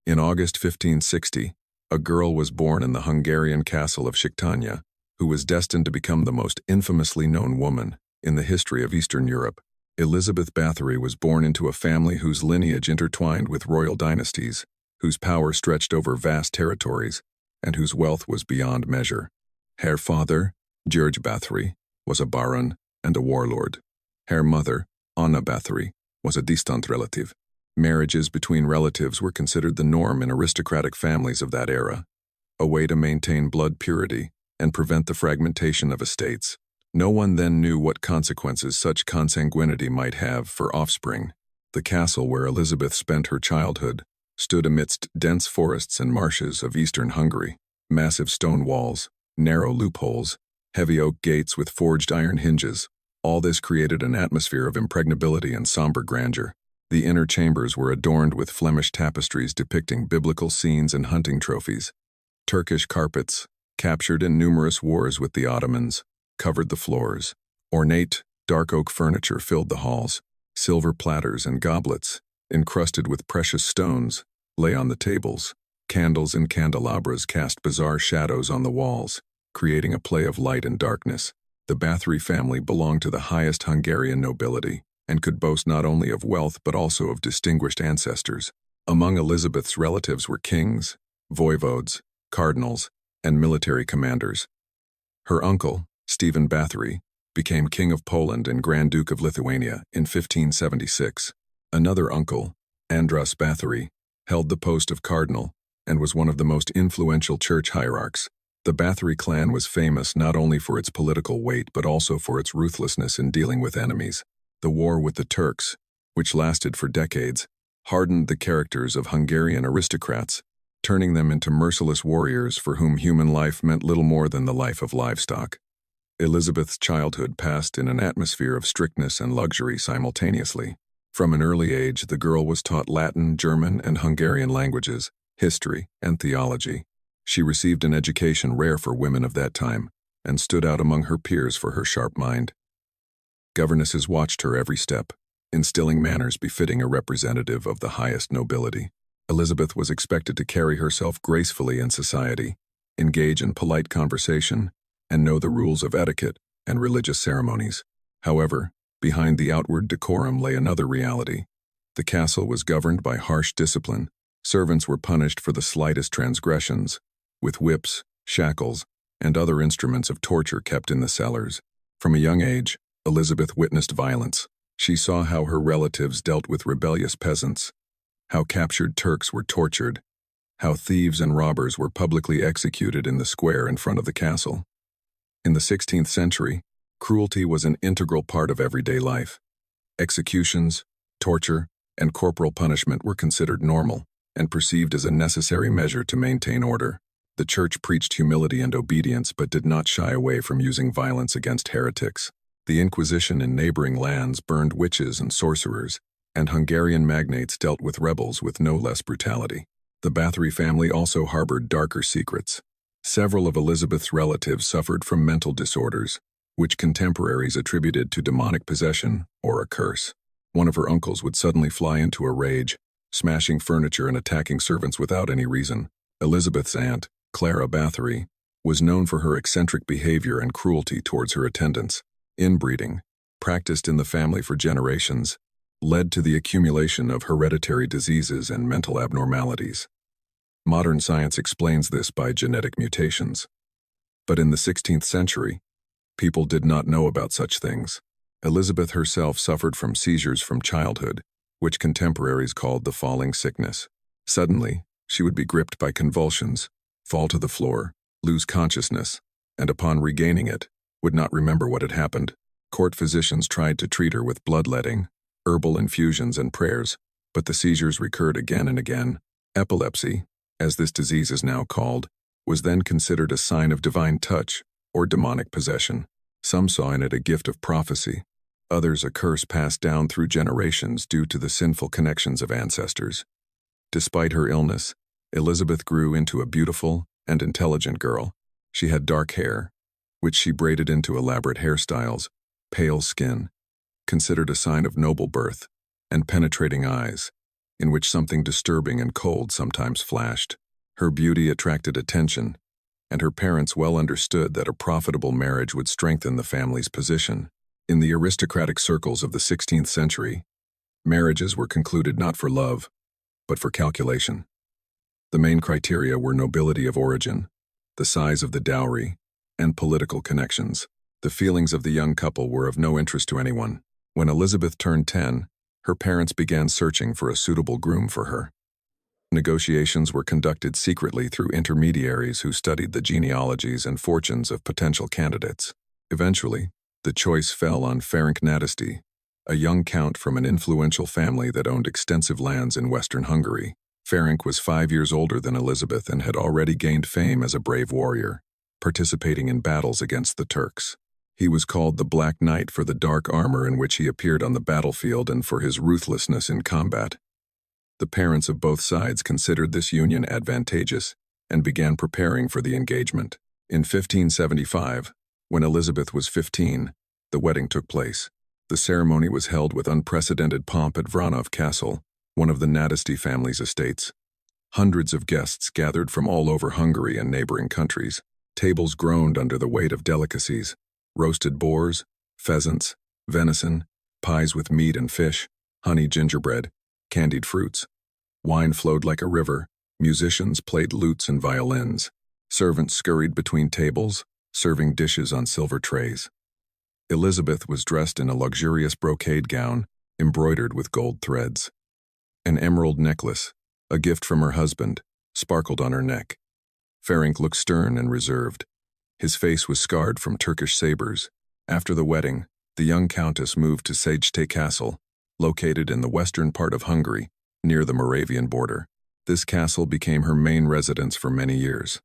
In August 1560, a girl was born in the Hungarian castle of Székhánya, who was destined to become the most infamously known woman in the history of Eastern Europe. Elizabeth Báthory was born into a family whose lineage intertwined with royal dynasties, whose power stretched over vast territories, and whose wealth was beyond measure. Her father, György Báthory, was a baron and a warlord. Her mother, Anna Báthory, was a distant relative. Marriages between relatives were considered the norm in aristocratic families of that era, a way to maintain blood purity and prevent the fragmentation of estates. No one then knew what consequences such consanguinity might have for offspring. The castle where Elizabeth spent her childhood stood amidst dense forests and marshes of eastern Hungary. Massive stone walls, narrow loopholes, heavy oak gates with forged iron hinges. All this created an atmosphere of impregnability and somber grandeur. The inner chambers were adorned with Flemish tapestries depicting biblical scenes and hunting trophies. Turkish carpets, captured in numerous wars with the Ottomans, covered the floors. Ornate, dark oak furniture filled the halls. Silver platters and goblets, encrusted with precious stones, lay on the tables. Candles and candelabras cast bizarre shadows on the walls, creating a play of light and darkness. The Báthory family belonged to the highest Hungarian nobility, and could boast not only of wealth but also of distinguished ancestors. Among Elizabeth's relatives were kings, voivodes, cardinals, and military commanders. Her uncle, Stephen Báthory, became King of Poland and Grand Duke of Lithuania in 1576. Another uncle, Andras Báthory, held the post of cardinal and was one of the most influential church hierarchs. The Báthory clan was famous not only for its political weight but also for its ruthlessness in dealing with enemies. The war with the Turks, which lasted for decades, hardened the characters of Hungarian aristocrats, turning them into merciless warriors for whom human life meant little more than the life of livestock. Elizabeth's childhood passed in an atmosphere of strictness and luxury simultaneously. From an early age, the girl was taught Latin, German, and Hungarian languages, history, and theology. She received an education rare for women of that time, and stood out among her peers for her sharp mind. Governesses watched her every step, instilling manners befitting a representative of the highest nobility. Elizabeth was expected to carry herself gracefully in society, engage in polite conversation, and know the rules of etiquette and religious ceremonies. However, behind the outward decorum lay another reality. The castle was governed by harsh discipline. Servants were punished for the slightest transgressions, with whips, shackles, and other instruments of torture kept in the cellars. From a young age, Elizabeth witnessed violence. She saw how her relatives dealt with rebellious peasants, how captured Turks were tortured, how thieves and robbers were publicly executed in the square in front of the castle. In the 16th century, cruelty was an integral part of everyday life. Executions, torture, and corporal punishment were considered normal and perceived as a necessary measure to maintain order. The Church preached humility and obedience but did not shy away from using violence against heretics. The Inquisition in neighboring lands burned witches and sorcerers, and Hungarian magnates dealt with rebels with no less brutality. The Báthory family also harbored darker secrets. Several of Elizabeth's relatives suffered from mental disorders, which contemporaries attributed to demonic possession or a curse. One of her uncles would suddenly fly into a rage, smashing furniture and attacking servants without any reason. Elizabeth's aunt, Clara Báthory, was known for her eccentric behavior and cruelty towards her attendants. Inbreeding, practiced in the family for generations, led to the accumulation of hereditary diseases and mental abnormalities. Modern science explains this by genetic mutations. But in the 16th century, people did not know about such things. Elizabeth herself suffered from seizures from childhood, which contemporaries called the falling sickness. Suddenly, she would be gripped by convulsions, fall to the floor, lose consciousness, and upon regaining it, would not remember what had happened. Court physicians tried to treat her with bloodletting, herbal infusions, and prayers, but the seizures recurred again and again. Epilepsy, as this disease is now called, was then considered a sign of divine touch or demonic possession. Some saw in it a gift of prophecy, others a curse passed down through generations due to the sinful connections of ancestors. Despite her illness, Elizabeth grew into a beautiful and intelligent girl. She had dark hair, which she braided into elaborate hairstyles, pale skin, considered a sign of noble birth, and penetrating eyes, in which something disturbing and cold sometimes flashed. Her beauty attracted attention, and her parents well understood that a profitable marriage would strengthen the family's position. In the aristocratic circles of the 16th century, marriages were concluded not for love, but for calculation. The main criteria were nobility of origin, the size of the dowry, and political connections. The feelings of the young couple were of no interest to anyone. When Elizabeth turned 10, her parents began searching for a suitable groom for her. Negotiations were conducted secretly through intermediaries who studied the genealogies and fortunes of potential candidates. Eventually, the choice fell on Ferenc Nadasdy, a young count from an influential family that owned extensive lands in western Hungary. Ferenc was 5 years older than Elizabeth and had already gained fame as a brave warrior, participating in battles against the Turks. He was called the Black Knight for the dark armor in which he appeared on the battlefield and for his ruthlessness in combat. The parents of both sides considered this union advantageous and began preparing for the engagement. In 1575, when Elizabeth was 15, the wedding took place. The ceremony was held with unprecedented pomp at Vranov Castle, one of the Nadasdy family's estates. Hundreds of guests gathered from all over Hungary and neighboring countries. Tables groaned under the weight of delicacies: roasted boars, pheasants, venison, pies with meat and fish, honey gingerbread, candied fruits. Wine flowed like a river, musicians played lutes and violins, servants scurried between tables, serving dishes on silver trays. Elizabeth was dressed in a luxurious brocade gown, embroidered with gold threads. An emerald necklace, a gift from her husband, sparkled on her neck. Ferenc looked stern and reserved. His face was scarred from Turkish sabers. After the wedding, the young countess moved to Szeged Castle, located in the western part of Hungary, near the Moravian border. This castle became her main residence for many years.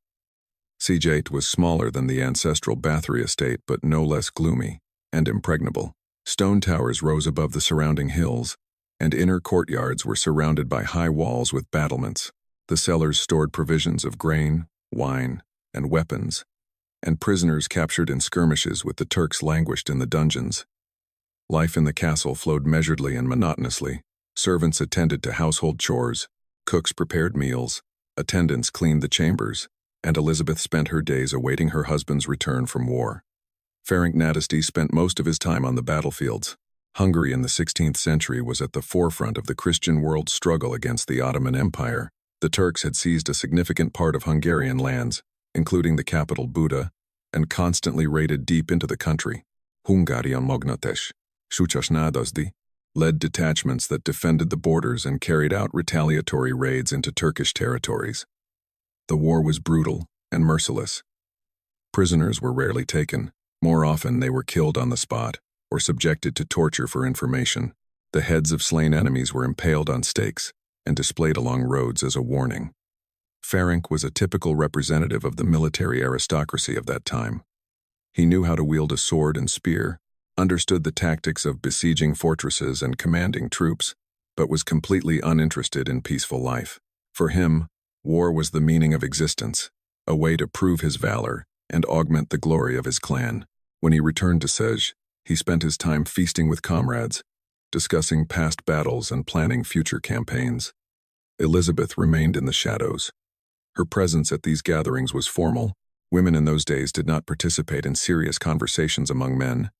Szeged was smaller than the ancestral Báthory estate, but no less gloomy and impregnable. Stone towers rose above the surrounding hills, and inner courtyards were surrounded by high walls with battlements. The cellars stored provisions of grain, wine, and weapons, and prisoners captured in skirmishes with the Turks languished in the dungeons. Life in the castle flowed measuredly and monotonously. Servants attended to household chores, cooks prepared meals, attendants cleaned the chambers, and Elizabeth spent her days awaiting her husband's return from war. Ferenc Nadasdy spent most of his time on the battlefields. Hungary in the 16th century was at the forefront of the Christian world's struggle against the Ottoman Empire. The Turks had seized a significant part of Hungarian lands, including the capital Buda, and constantly raided deep into the country. Hungarian Mognates, Shuchas Nadasdy, led detachments that defended the borders and carried out retaliatory raids into Turkish territories. The war was brutal and merciless. Prisoners were rarely taken. More often, they were killed on the spot or subjected to torture for information. The heads of slain enemies were impaled on stakes and displayed along roads as a warning. Ferenc was a typical representative of the military aristocracy of that time. He knew how to wield a sword and spear, understood the tactics of besieging fortresses and commanding troops, but was completely uninterested in peaceful life. For him, war was the meaning of existence, a way to prove his valor and augment the glory of his clan. When he returned to Szeged, he spent his time feasting with comrades, discussing past battles and planning future campaigns. Elizabeth remained in the shadows. Her presence at these gatherings was formal. Women in those days did not participate in serious conversations among men.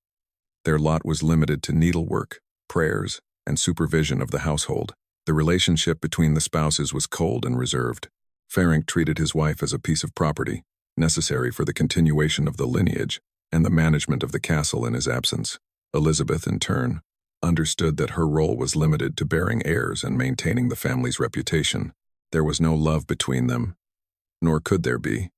Their lot was limited to needlework, prayers, and supervision of the household. The relationship between the spouses was cold and reserved. Ferenc treated his wife as a piece of property, necessary for the continuation of the lineage and the management of the castle in his absence. Elizabeth, in turn, understood that her role was limited to bearing heirs and maintaining the family's reputation. There was no love between them, nor could there be,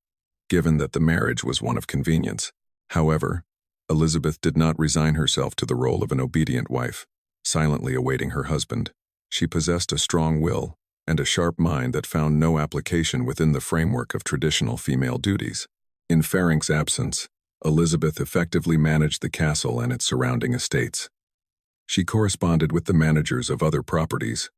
given that the marriage was one of convenience. However, Elizabeth did not resign herself to the role of an obedient wife, silently awaiting her husband. She possessed a strong will and a sharp mind that found no application within the framework of traditional female duties. In Ferenc's absence, Elizabeth effectively managed the castle and its surrounding estates. She corresponded with the managers of other properties,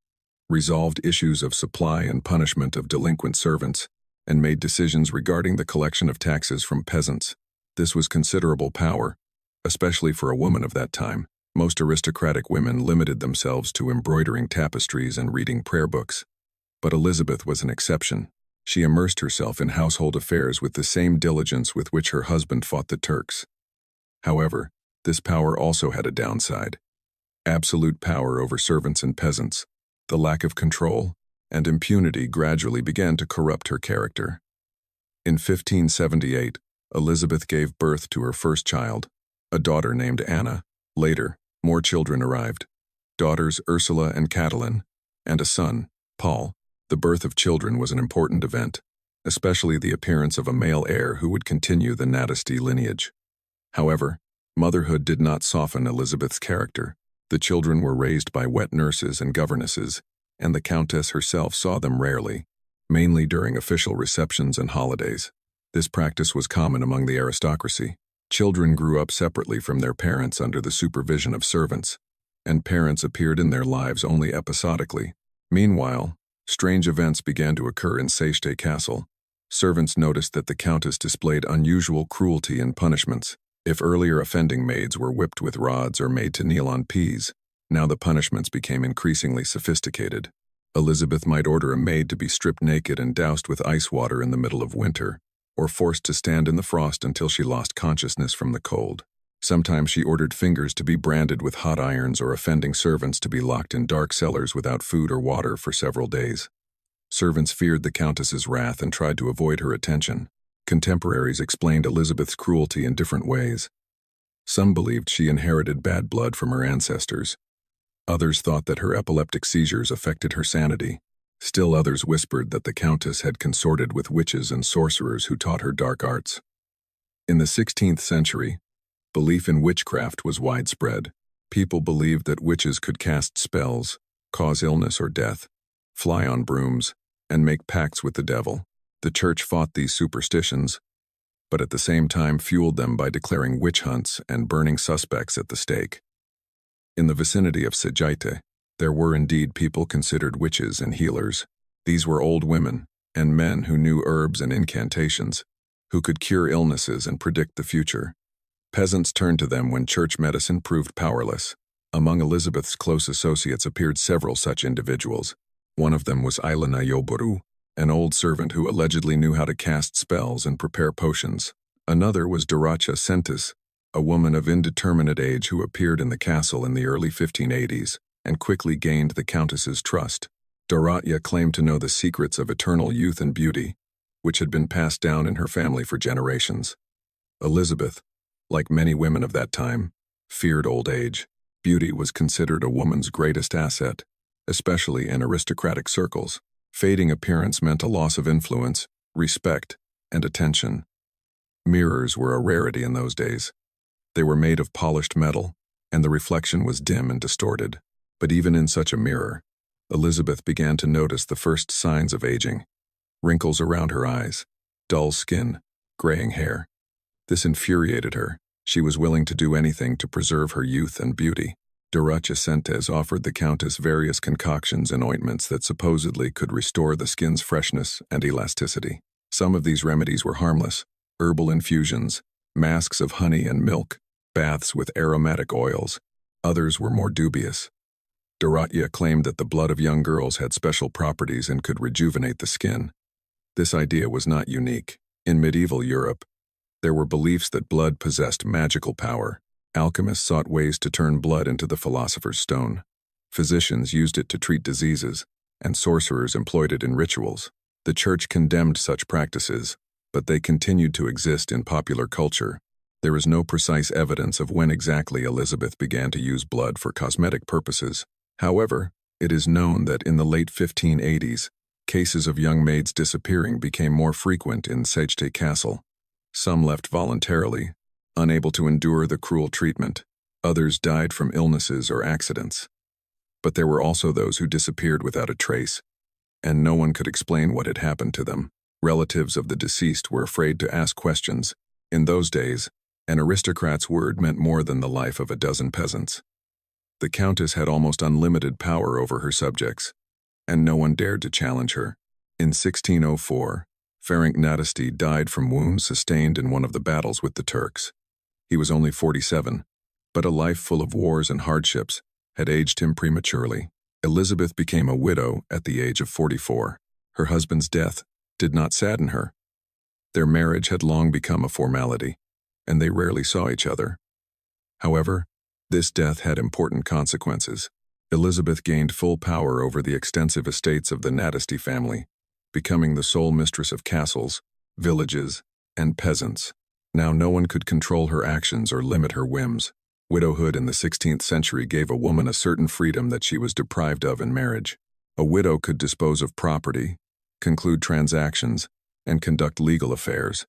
resolved issues of supply and punishment of delinquent servants, and made decisions regarding the collection of taxes from peasants. This was considerable power, especially for a woman of that time. Most aristocratic women limited themselves to embroidering tapestries and reading prayer books. But Elizabeth was an exception. She immersed herself in household affairs with the same diligence with which her husband fought the Turks. However, this power also had a downside. Absolute power over servants and peasants, the lack of control, and impunity gradually began to corrupt her character. In 1578, Elizabeth gave birth to her first child, a daughter named Anna. Later, more children arrived, daughters Ursula and Catalin, and a son, Paul. The birth of children was an important event, especially the appearance of a male heir who would continue the Nádasdy lineage. However, motherhood did not soften Elizabeth's character. The children were raised by wet nurses and governesses, and the Countess herself saw them rarely, mainly during official receptions and holidays. This practice was common among the aristocracy. Children grew up separately from their parents under the supervision of servants, and parents appeared in their lives only episodically. Meanwhile, strange events began to occur in Sejte Castle. Servants noticed that the Countess displayed unusual cruelty and punishments. If earlier offending maids were whipped with rods or made to kneel on peas, now the punishments became increasingly sophisticated. Elizabeth might order a maid to be stripped naked and doused with ice water in the middle of winter, or forced to stand in the frost until she lost consciousness from the cold. Sometimes she ordered fingers to be branded with hot irons or offending servants to be locked in dark cellars without food or water for several days. Servants feared the Countess's wrath and tried to avoid her attention. Contemporaries explained Elizabeth's cruelty in different ways. Some believed she inherited bad blood from her ancestors. Others thought that her epileptic seizures affected her sanity. Still others whispered that the Countess had consorted with witches and sorcerers who taught her dark arts. In the 16th century, belief in witchcraft was widespread. People believed that witches could cast spells, cause illness or death, fly on brooms, and make pacts with the devil. The church fought these superstitions, but at the same time fueled them by declaring witch hunts and burning suspects at the stake. In the vicinity of Sejte, there were indeed people considered witches and healers. These were old women and men who knew herbs and incantations, who could cure illnesses and predict the future. Peasants turned to them when church medicine proved powerless. Among Elizabeth's close associates appeared several such individuals. One of them was Ilona Yoboru, an old servant who allegedly knew how to cast spells and prepare potions. Another was Dorothea Sentis, a woman of indeterminate age who appeared in the castle in the early 1580s and quickly gained the Countess's trust. Dorothea claimed to know the secrets of eternal youth and beauty, which had been passed down in her family for generations. Elizabeth, like many women of that time, feared old age. Beauty was considered a woman's greatest asset, especially in aristocratic circles. Fading appearance meant a loss of influence, respect, and attention. Mirrors were a rarity in those days. They were made of polished metal, and the reflection was dim and distorted. But even in such a mirror, Elizabeth began to notice the first signs of aging: wrinkles around her eyes, dull skin, graying hair. This infuriated her. She was willing to do anything to preserve her youth and beauty. Dorothea Sentis offered the Countess various concoctions and ointments that supposedly could restore the skin's freshness and elasticity. Some of these remedies were harmless: herbal infusions, masks of honey and milk, baths with aromatic oils. Others were more dubious. Dorothea claimed that the blood of young girls had special properties and could rejuvenate the skin. This idea was not unique. In medieval Europe, there were beliefs that blood possessed magical power. Alchemists sought ways to turn blood into the philosopher's stone. Physicians used it to treat diseases, and sorcerers employed it in rituals. The church condemned such practices, but they continued to exist in popular culture. There is no precise evidence of when exactly Elizabeth began to use blood for cosmetic purposes. However, it is known that in the late 1580s, cases of young maids disappearing became more frequent in Sejte Castle. Some left voluntarily, unable to endure the cruel treatment. Others died from illnesses or accidents. But there were also those who disappeared without a trace, and no one could explain what had happened to them. Relatives of the deceased were afraid to ask questions. In those days, an aristocrat's word meant more than the life of a dozen peasants. The Countess had almost unlimited power over her subjects, and no one dared to challenge her. In 1604, Ferenc Nádasdy died from wounds sustained in one of the battles with the Turks. He was only 47, But a life full of wars and hardships had aged him prematurely. Elizabeth became a widow at the age of 44. Her husband's death did not sadden her. Their marriage had long become a formality, and they rarely saw each other. However, this death had important consequences. Elizabeth gained full power over the extensive estates of the Natesty family, becoming the sole mistress of castles, villages, and peasants. Now no one could control her actions or limit her whims. Widowhood in the 16th century gave a woman a certain freedom that she was deprived of in marriage. A widow could dispose of property, conclude transactions, and conduct legal affairs.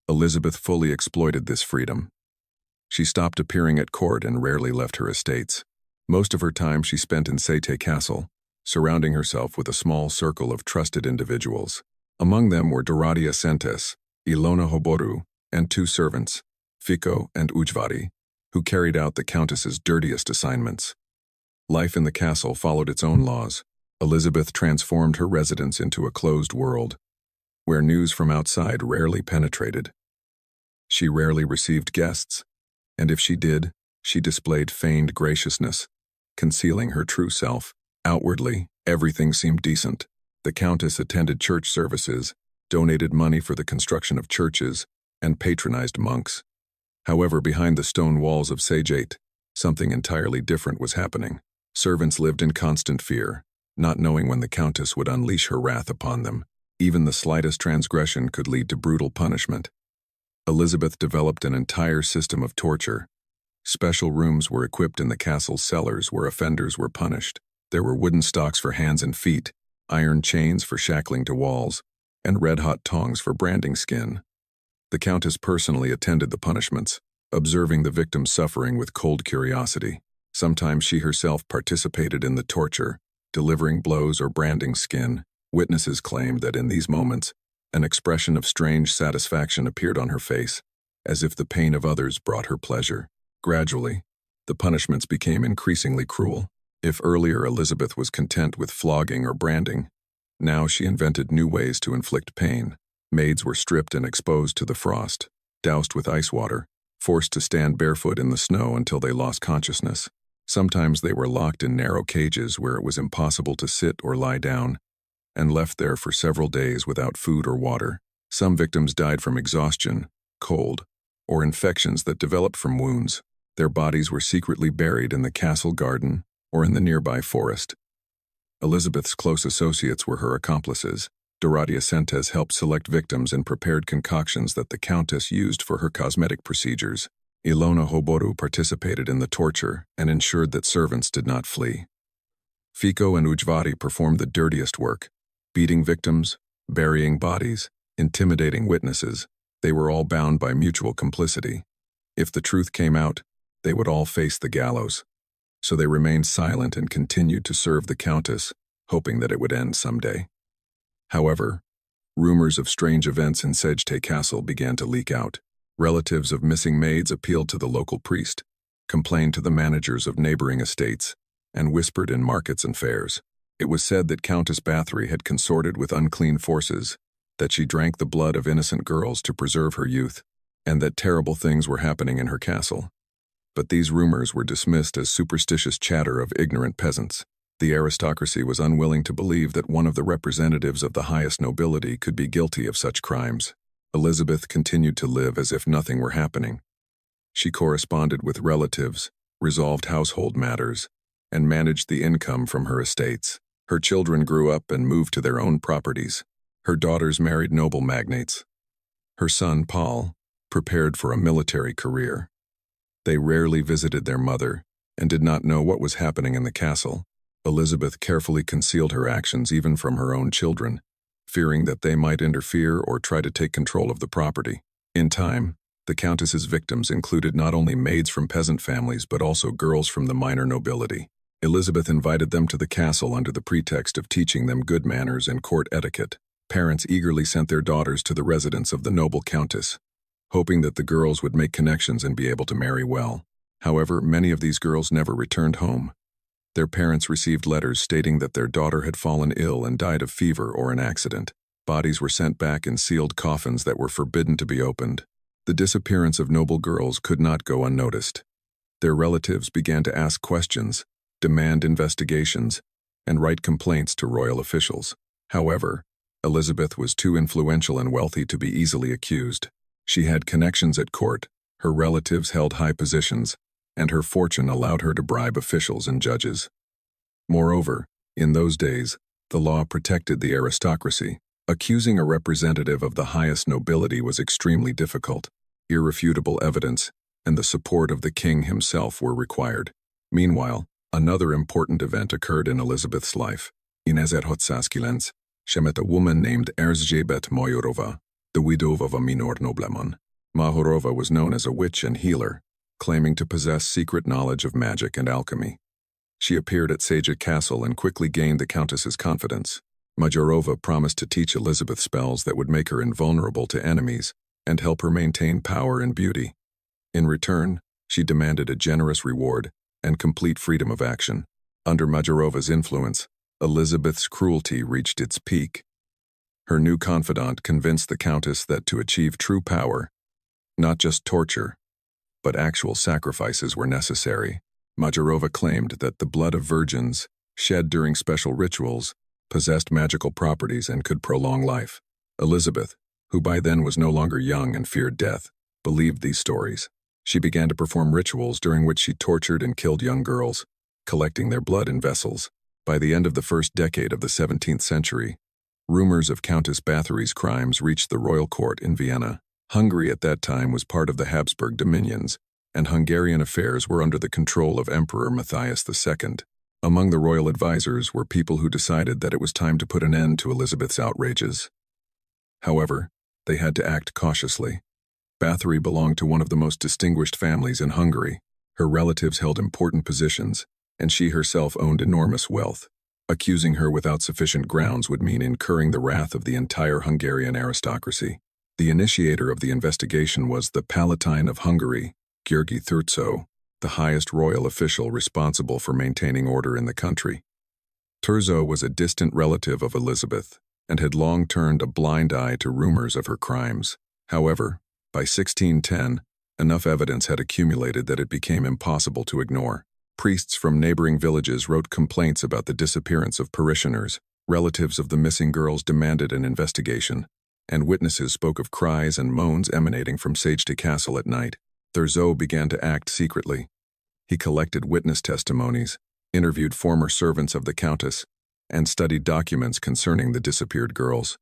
Elizabeth fully exploited this freedom. She stopped appearing at court and rarely left her estates. Most of her time she spent in Sete Castle, surrounding herself with a small circle of trusted individuals. Among them were Dorothea Countess, Ilona Hoboru, and two servants, Fico and Ujvari, who carried out the Countess's dirtiest assignments. Life in the castle followed its own laws. Elizabeth transformed her residence into a closed world, where news from outside rarely penetrated. She rarely received guests, and if she did, she displayed feigned graciousness, concealing her true self. Outwardly, everything seemed decent. The Countess attended church services, donated money for the construction of churches, and patronized monks. However, behind the stone walls of Sagate, something entirely different was happening. Servants lived in constant fear, not knowing when the Countess would unleash her wrath upon them. Even the slightest transgression could lead to brutal punishment. Elizabeth developed an entire system of torture. Special rooms were equipped in the castle's cellars where offenders were punished. There were wooden stocks for hands and feet, iron chains for shackling to walls, and red-hot tongs for branding skin. The Countess personally attended the punishments, observing the victim's suffering with cold curiosity. Sometimes she herself participated in the torture, delivering blows or branding skin. Witnesses claimed that in these moments, an expression of strange satisfaction appeared on her face, as if the pain of others brought her pleasure. Gradually, the punishments became increasingly cruel. If earlier Elizabeth was content with flogging or branding, now she invented new ways to inflict pain. Maids were stripped and exposed to the frost, doused with ice water, forced to stand barefoot in the snow until they lost consciousness. Sometimes they were locked in narrow cages where it was impossible to sit or lie down, and left there for several days without food or water. Some victims died from exhaustion, cold, or infections that developed from wounds. Their bodies were secretly buried in the castle garden or in the nearby forest. Elizabeth's close associates were her accomplices. Dorothea Countess helped select victims and prepared concoctions that the Countess used for her cosmetic procedures. Ilona Hoboru participated in the torture and ensured that servants did not flee. Fico and Ujvari performed the dirtiest work, beating victims, burying bodies, intimidating witnesses. They were all bound by mutual complicity. If the truth came out, they would all face the gallows. So they remained silent and continued to serve the Countess, hoping that it would end someday. However, rumors of strange events in Sejte Castle began to leak out. Relatives of missing maids appealed to the local priest, complained to the managers of neighboring estates, and whispered in markets and fairs. It was said that Countess Báthory had consorted with unclean forces, that she drank the blood of innocent girls to preserve her youth, and that terrible things were happening in her castle. But these rumors were dismissed as superstitious chatter of ignorant peasants. The aristocracy was unwilling to believe that one of the representatives of the highest nobility could be guilty of such crimes. Elizabeth continued to live as if nothing were happening. She corresponded with relatives, resolved household matters, and managed the income from her estates. Her children grew up and moved to their own properties. Her daughters married noble magnates. Her son, Paul, prepared for a military career. They rarely visited their mother and did not know what was happening in the castle. Elizabeth carefully concealed her actions even from her own children, fearing that they might interfere or try to take control of the property. In time, the Countess's victims included not only maids from peasant families but also girls from the minor nobility. Elizabeth invited them to the castle under the pretext of teaching them good manners and court etiquette. Parents eagerly sent their daughters to the residence of the noble Countess, hoping that the girls would make connections and be able to marry well. However, many of these girls never returned home. Their parents received letters stating that their daughter had fallen ill and died of fever or an accident. Bodies were sent back in sealed coffins that were forbidden to be opened. The disappearance of noble girls could not go unnoticed. Their relatives began to ask questions, demand investigations, and write complaints to royal officials. However, Elizabeth was too influential and wealthy to be easily accused. She had connections at court, her relatives held high positions, and her fortune allowed her to bribe officials and judges. Moreover, in those days, the law protected the aristocracy. Accusing a representative of the highest nobility was extremely difficult. Irrefutable evidence and the support of the king himself were required. Meanwhile, another important event occurred in Elizabeth's life. In 1909, she met a woman named Elizabeth Báthory, the widow of a minor nobleman. Báthory was known as a witch and healer, claiming to possess secret knowledge of magic and alchemy. She appeared at Sage Castle and quickly gained the Countess's confidence. Báthory promised to teach Elizabeth spells that would make her invulnerable to enemies and help her maintain power and beauty. In return, she demanded a generous reward and complete freedom of action. Under Báthorý's influence, Elizabeth's cruelty reached its peak. Her new confidant convinced the Countess that to achieve true power, not just torture, but actual sacrifices were necessary. Báthory claimed that the blood of virgins, shed during special rituals, possessed magical properties and could prolong life. Elizabeth, who by then was no longer young and feared death, believed these stories. She began to perform rituals during which she tortured and killed young girls, collecting their blood in vessels. By the end of the first decade of the 17th century, rumors of Countess Báthory's crimes reached the royal court in Vienna. Hungary at that time was part of the Habsburg dominions, and Hungarian affairs were under the control of Emperor Matthias II. Among the royal advisors were people who decided that it was time to put an end to Elizabeth's outrages. However, they had to act cautiously. Báthory belonged to one of the most distinguished families in Hungary. Her relatives held important positions, and she herself owned enormous wealth. Accusing her without sufficient grounds would mean incurring the wrath of the entire Hungarian aristocracy. The initiator of the investigation was the Palatine of Hungary, György Thurzó, the highest royal official responsible for maintaining order in the country. Thurzó was a distant relative of Elizabeth and had long turned a blind eye to rumors of her crimes. However, by 1610, enough evidence had accumulated that it became impossible to ignore. Priests from neighboring villages wrote complaints about the disappearance of parishioners. Relatives of the missing girls demanded an investigation, and witnesses spoke of cries and moans emanating from Sage Castle at night. Thurzó began to act secretly. He collected witness testimonies, interviewed former servants of the Countess, and studied documents concerning the disappeared girls.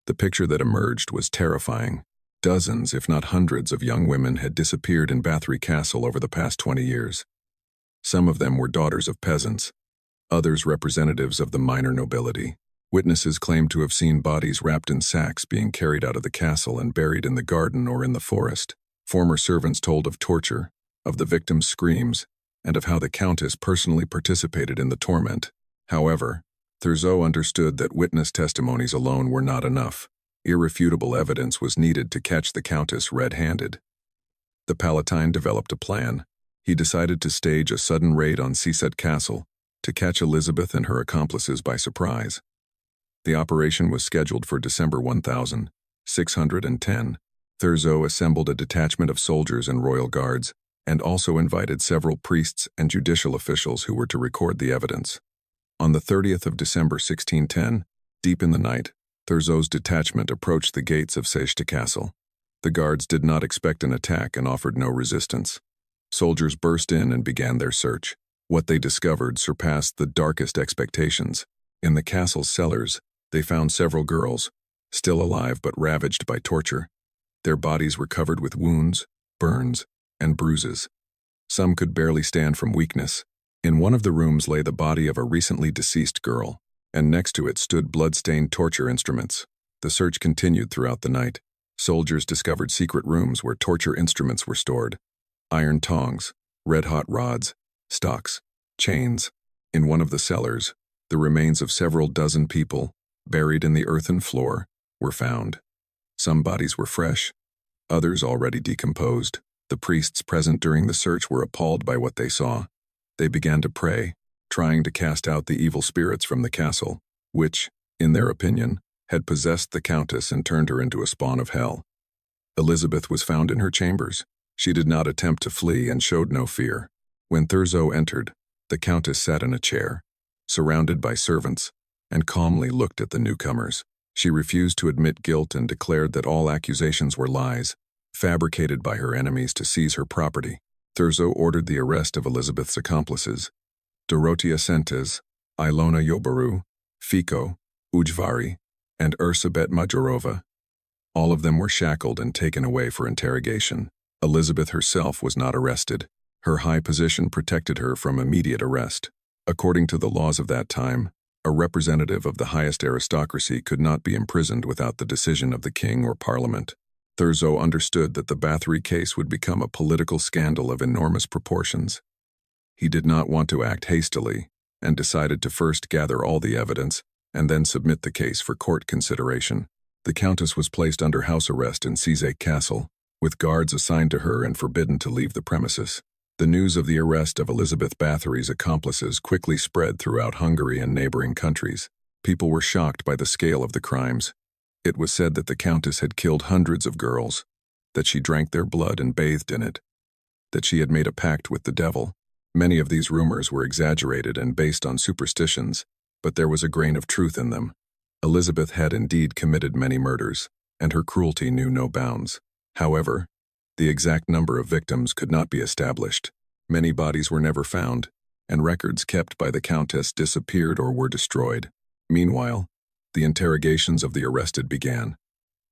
The picture that emerged was terrifying. Dozens, if not hundreds, of young women had disappeared in Báthory Castle over the past 20 years. Some of them were daughters of peasants, others representatives of the minor nobility. Witnesses claimed to have seen bodies wrapped in sacks being carried out of the castle and buried in the garden or in the forest. Former servants told of torture, of the victims' screams, and of how the Countess personally participated in the torment. However, Thurzó understood that witness testimonies alone were not enough. Irrefutable evidence was needed to catch the Countess red-handed. The Palatine developed a plan. He decided to stage a sudden raid on Sage Castle to catch Elizabeth and her accomplices by surprise. The operation was scheduled for December 1610. Thurzó assembled a detachment of soldiers and royal guards, and also invited several priests and judicial officials who were to record the evidence. On the 30th of December 1610, deep in the night, Thurzó's detachment approached the gates of Sage Castle. The guards did not expect an attack and offered no resistance. Soldiers burst in and began their search. What they discovered surpassed the darkest expectations. In the castle's cellars, they found several girls, still alive but ravaged by torture. Their bodies were covered with wounds, burns, and bruises. Some could barely stand from weakness. In one of the rooms lay the body of a recently deceased girl, and next to it stood blood-stained torture instruments. The search continued throughout the night. Soldiers discovered secret rooms where torture instruments were stored. Iron tongs, red-hot rods, stocks, chains. In one of the cellars, the remains of several dozen people, buried in the earthen floor, were found. Some bodies were fresh, others already decomposed. The priests present during the search were appalled by what they saw. They began to pray, trying to cast out the evil spirits from the castle, which, in their opinion, had possessed the Countess and turned her into a spawn of hell. Elizabeth was found in her chambers. She did not attempt to flee and showed no fear. When Thurzo entered, the Countess sat in a chair, surrounded by servants, and calmly looked at the newcomers. She refused to admit guilt and declared that all accusations were lies, fabricated by her enemies to seize her property. Thurzo ordered the arrest of Elizabeth's accomplices, Dorotea Sentes, Ilona Yobaru, Fico, Ujvari, and Elizabeth Báthory. All of them were shackled and taken away for interrogation. Elizabeth herself was not arrested. Her high position protected her from immediate arrest. According to the laws of that time, a representative of the highest aristocracy could not be imprisoned without the decision of the king or parliament. Thurzo understood that the Báthory case would become a political scandal of enormous proportions. He did not want to act hastily, and decided to first gather all the evidence and then submit the case for court consideration. The Countess was placed under house arrest in Cizek Castle, with guards assigned to her and forbidden to leave the premises. The news of the arrest of Elizabeth Báthory's accomplices quickly spread throughout Hungary and neighboring countries. People were shocked by the scale of the crimes. It was said that the Countess had killed hundreds of girls, that she drank their blood and bathed in it, that she had made a pact with the devil. Many of these rumors were exaggerated and based on superstitions, but there was a grain of truth in them. Elizabeth had indeed committed many murders, and her cruelty knew no bounds. However, the exact number of victims could not be established. Many bodies were never found, and records kept by the Countess disappeared or were destroyed. Meanwhile, the interrogations of the arrested began.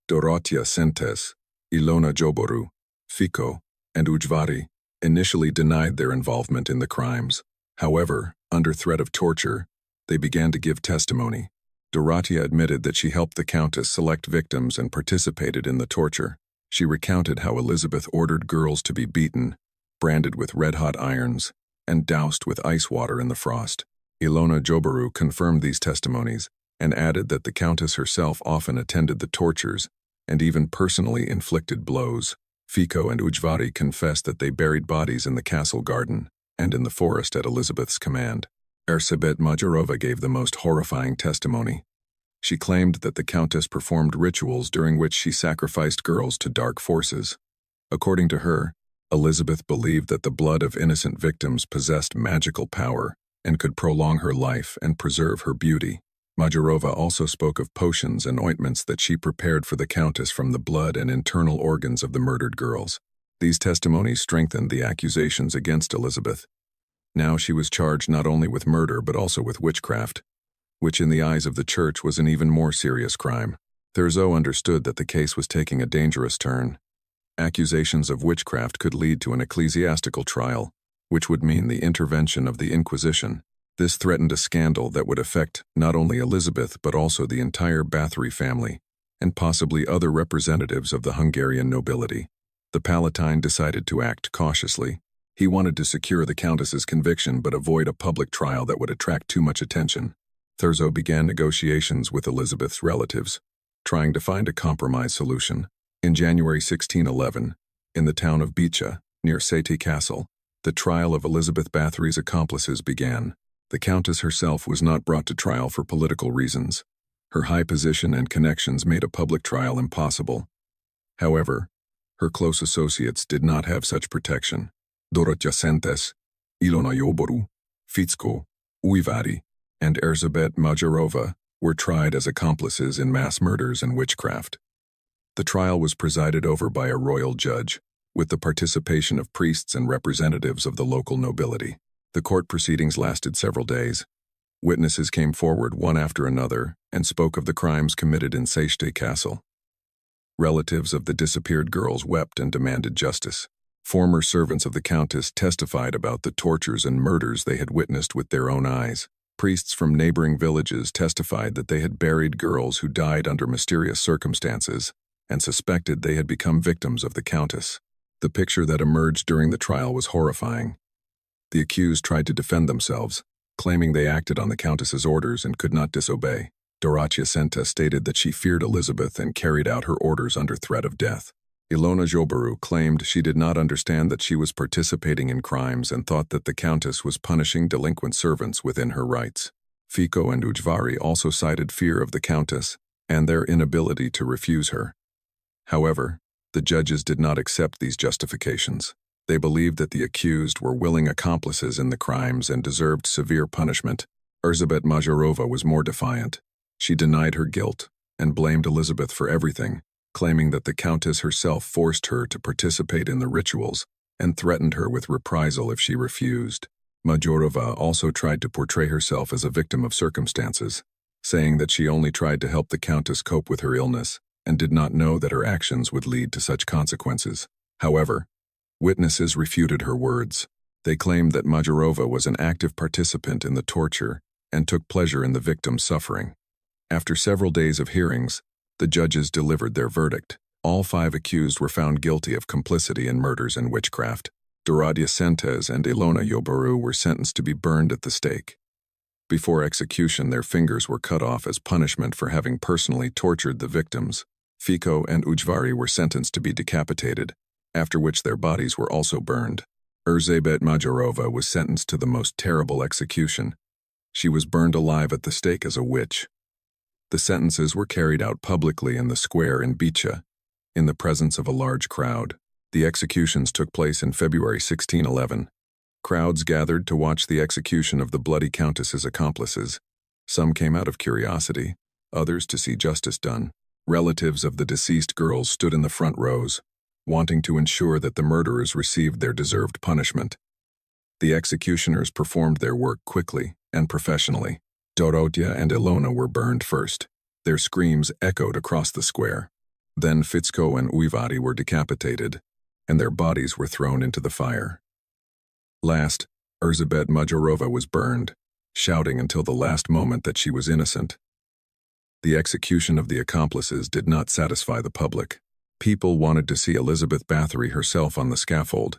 Dorotea Sentes, Ilona Yobaru, Fico, and Ujvari initially denied their involvement in the crimes. However, under threat of torture, they began to give testimony. Dorotea admitted that she helped the Countess select victims and participated in the torture. She recounted how Elizabeth ordered girls to be beaten, branded with red-hot irons, and doused with ice water in the frost. Ilona Yobaru confirmed these testimonies and added that the Countess herself often attended the tortures and even personally inflicted blows. Fico and Ujvari confessed that they buried bodies in the castle garden and in the forest at Elizabeth's command. Elizabeth Báthory gave the most horrifying testimony. She claimed that the Countess performed rituals during which she sacrificed girls to dark forces. According to her, Elizabeth believed that the blood of innocent victims possessed magical power and could prolong her life and preserve her beauty. Báthory also spoke of potions and ointments that she prepared for the Countess from the blood and internal organs of the murdered girls. These testimonies strengthened the accusations against Elizabeth. Now she was charged not only with murder but also with witchcraft, which in the eyes of the church was an even more serious crime. Thurzo understood that the case was taking a dangerous turn. Accusations of witchcraft could lead to an ecclesiastical trial, which would mean the intervention of the Inquisition. This threatened a scandal that would affect not only Elizabeth but also the entire Báthory family, and possibly other representatives of the Hungarian nobility. The Palatine decided to act cautiously. He wanted to secure the Countess's conviction but avoid a public trial that would attract too much attention. Thurzo began negotiations with Elizabeth's relatives, trying to find a compromise solution. In January 1611, in the town of Bicha, near Cizek Castle, the trial of Elizabeth Báthory's accomplices began. The Countess herself was not brought to trial for political reasons. Her high position and connections made a public trial impossible. However, her close associates did not have such protection. Dorotea Sentes, Ilona Yobaru, Fico, Ujvari, and Elizabeth Báthory were tried as accomplices in mass murders and witchcraft. The trial was presided over by a royal judge, with the participation of priests and representatives of the local nobility. The court proceedings lasted several days. Witnesses came forward one after another and spoke of the crimes committed in Cizek Castle. Relatives of the disappeared girls wept and demanded justice. Former servants of the Countess testified about the tortures and murders they had witnessed with their own eyes. Priests from neighboring villages testified that they had buried girls who died under mysterious circumstances and suspected they had become victims of the Countess. The picture that emerged during the trial was horrifying. The accused tried to defend themselves, claiming they acted on the Countess's orders and could not disobey. Dorotea Sentes stated that she feared Elizabeth and carried out her orders under threat of death. Ilona Yobaru claimed she did not understand that she was participating in crimes and thought that the Countess was punishing delinquent servants within her rights. Fico and Ujvari also cited fear of the Countess and their inability to refuse her. However, the judges did not accept these justifications. They believed that the accused were willing accomplices in the crimes and deserved severe punishment. Elizabeth Báthory was more defiant. She denied her guilt and blamed Elizabeth for everything, claiming that the Countess herself forced her to participate in the rituals and threatened her with reprisal if she refused. Báthory also tried to portray herself as a victim of circumstances, saying that she only tried to help the Countess cope with her illness and did not know that her actions would lead to such consequences. However, witnesses refuted her words. They claimed that Báthory was an active participant in the torture and took pleasure in the victim's suffering. After several days of hearings, the judges delivered their verdict. All 5 accused were found guilty of complicity in murders and witchcraft. Dorodia Countess and Ilona Yoboru were sentenced to be burned at the stake. Before execution, their fingers were cut off as punishment for having personally tortured the victims. Fico and Ujvari were sentenced to be decapitated, after which their bodies were also burned. Elizabeth Báthory was sentenced to the most terrible execution. She was burned alive at the stake as a witch. The sentences were carried out publicly in the square in Bicha, in the presence of a large crowd. The executions took place in February 1611. Crowds gathered to watch the execution of the bloody Countess's accomplices. Some came out of curiosity, others to see justice done. Relatives of the deceased girls stood in the front rows, wanting to ensure that the murderers received their deserved punishment. The executioners performed their work quickly and professionally. Dorodia and Ilona were burned first. Their screams echoed across the square. Then Fico and Ujvari were decapitated, and their bodies were thrown into the fire. Last, Elizabeth Báthory was burned, shouting until the last moment that she was innocent. The execution of the accomplices did not satisfy the public. People wanted to see Elizabeth Báthory herself on the scaffold,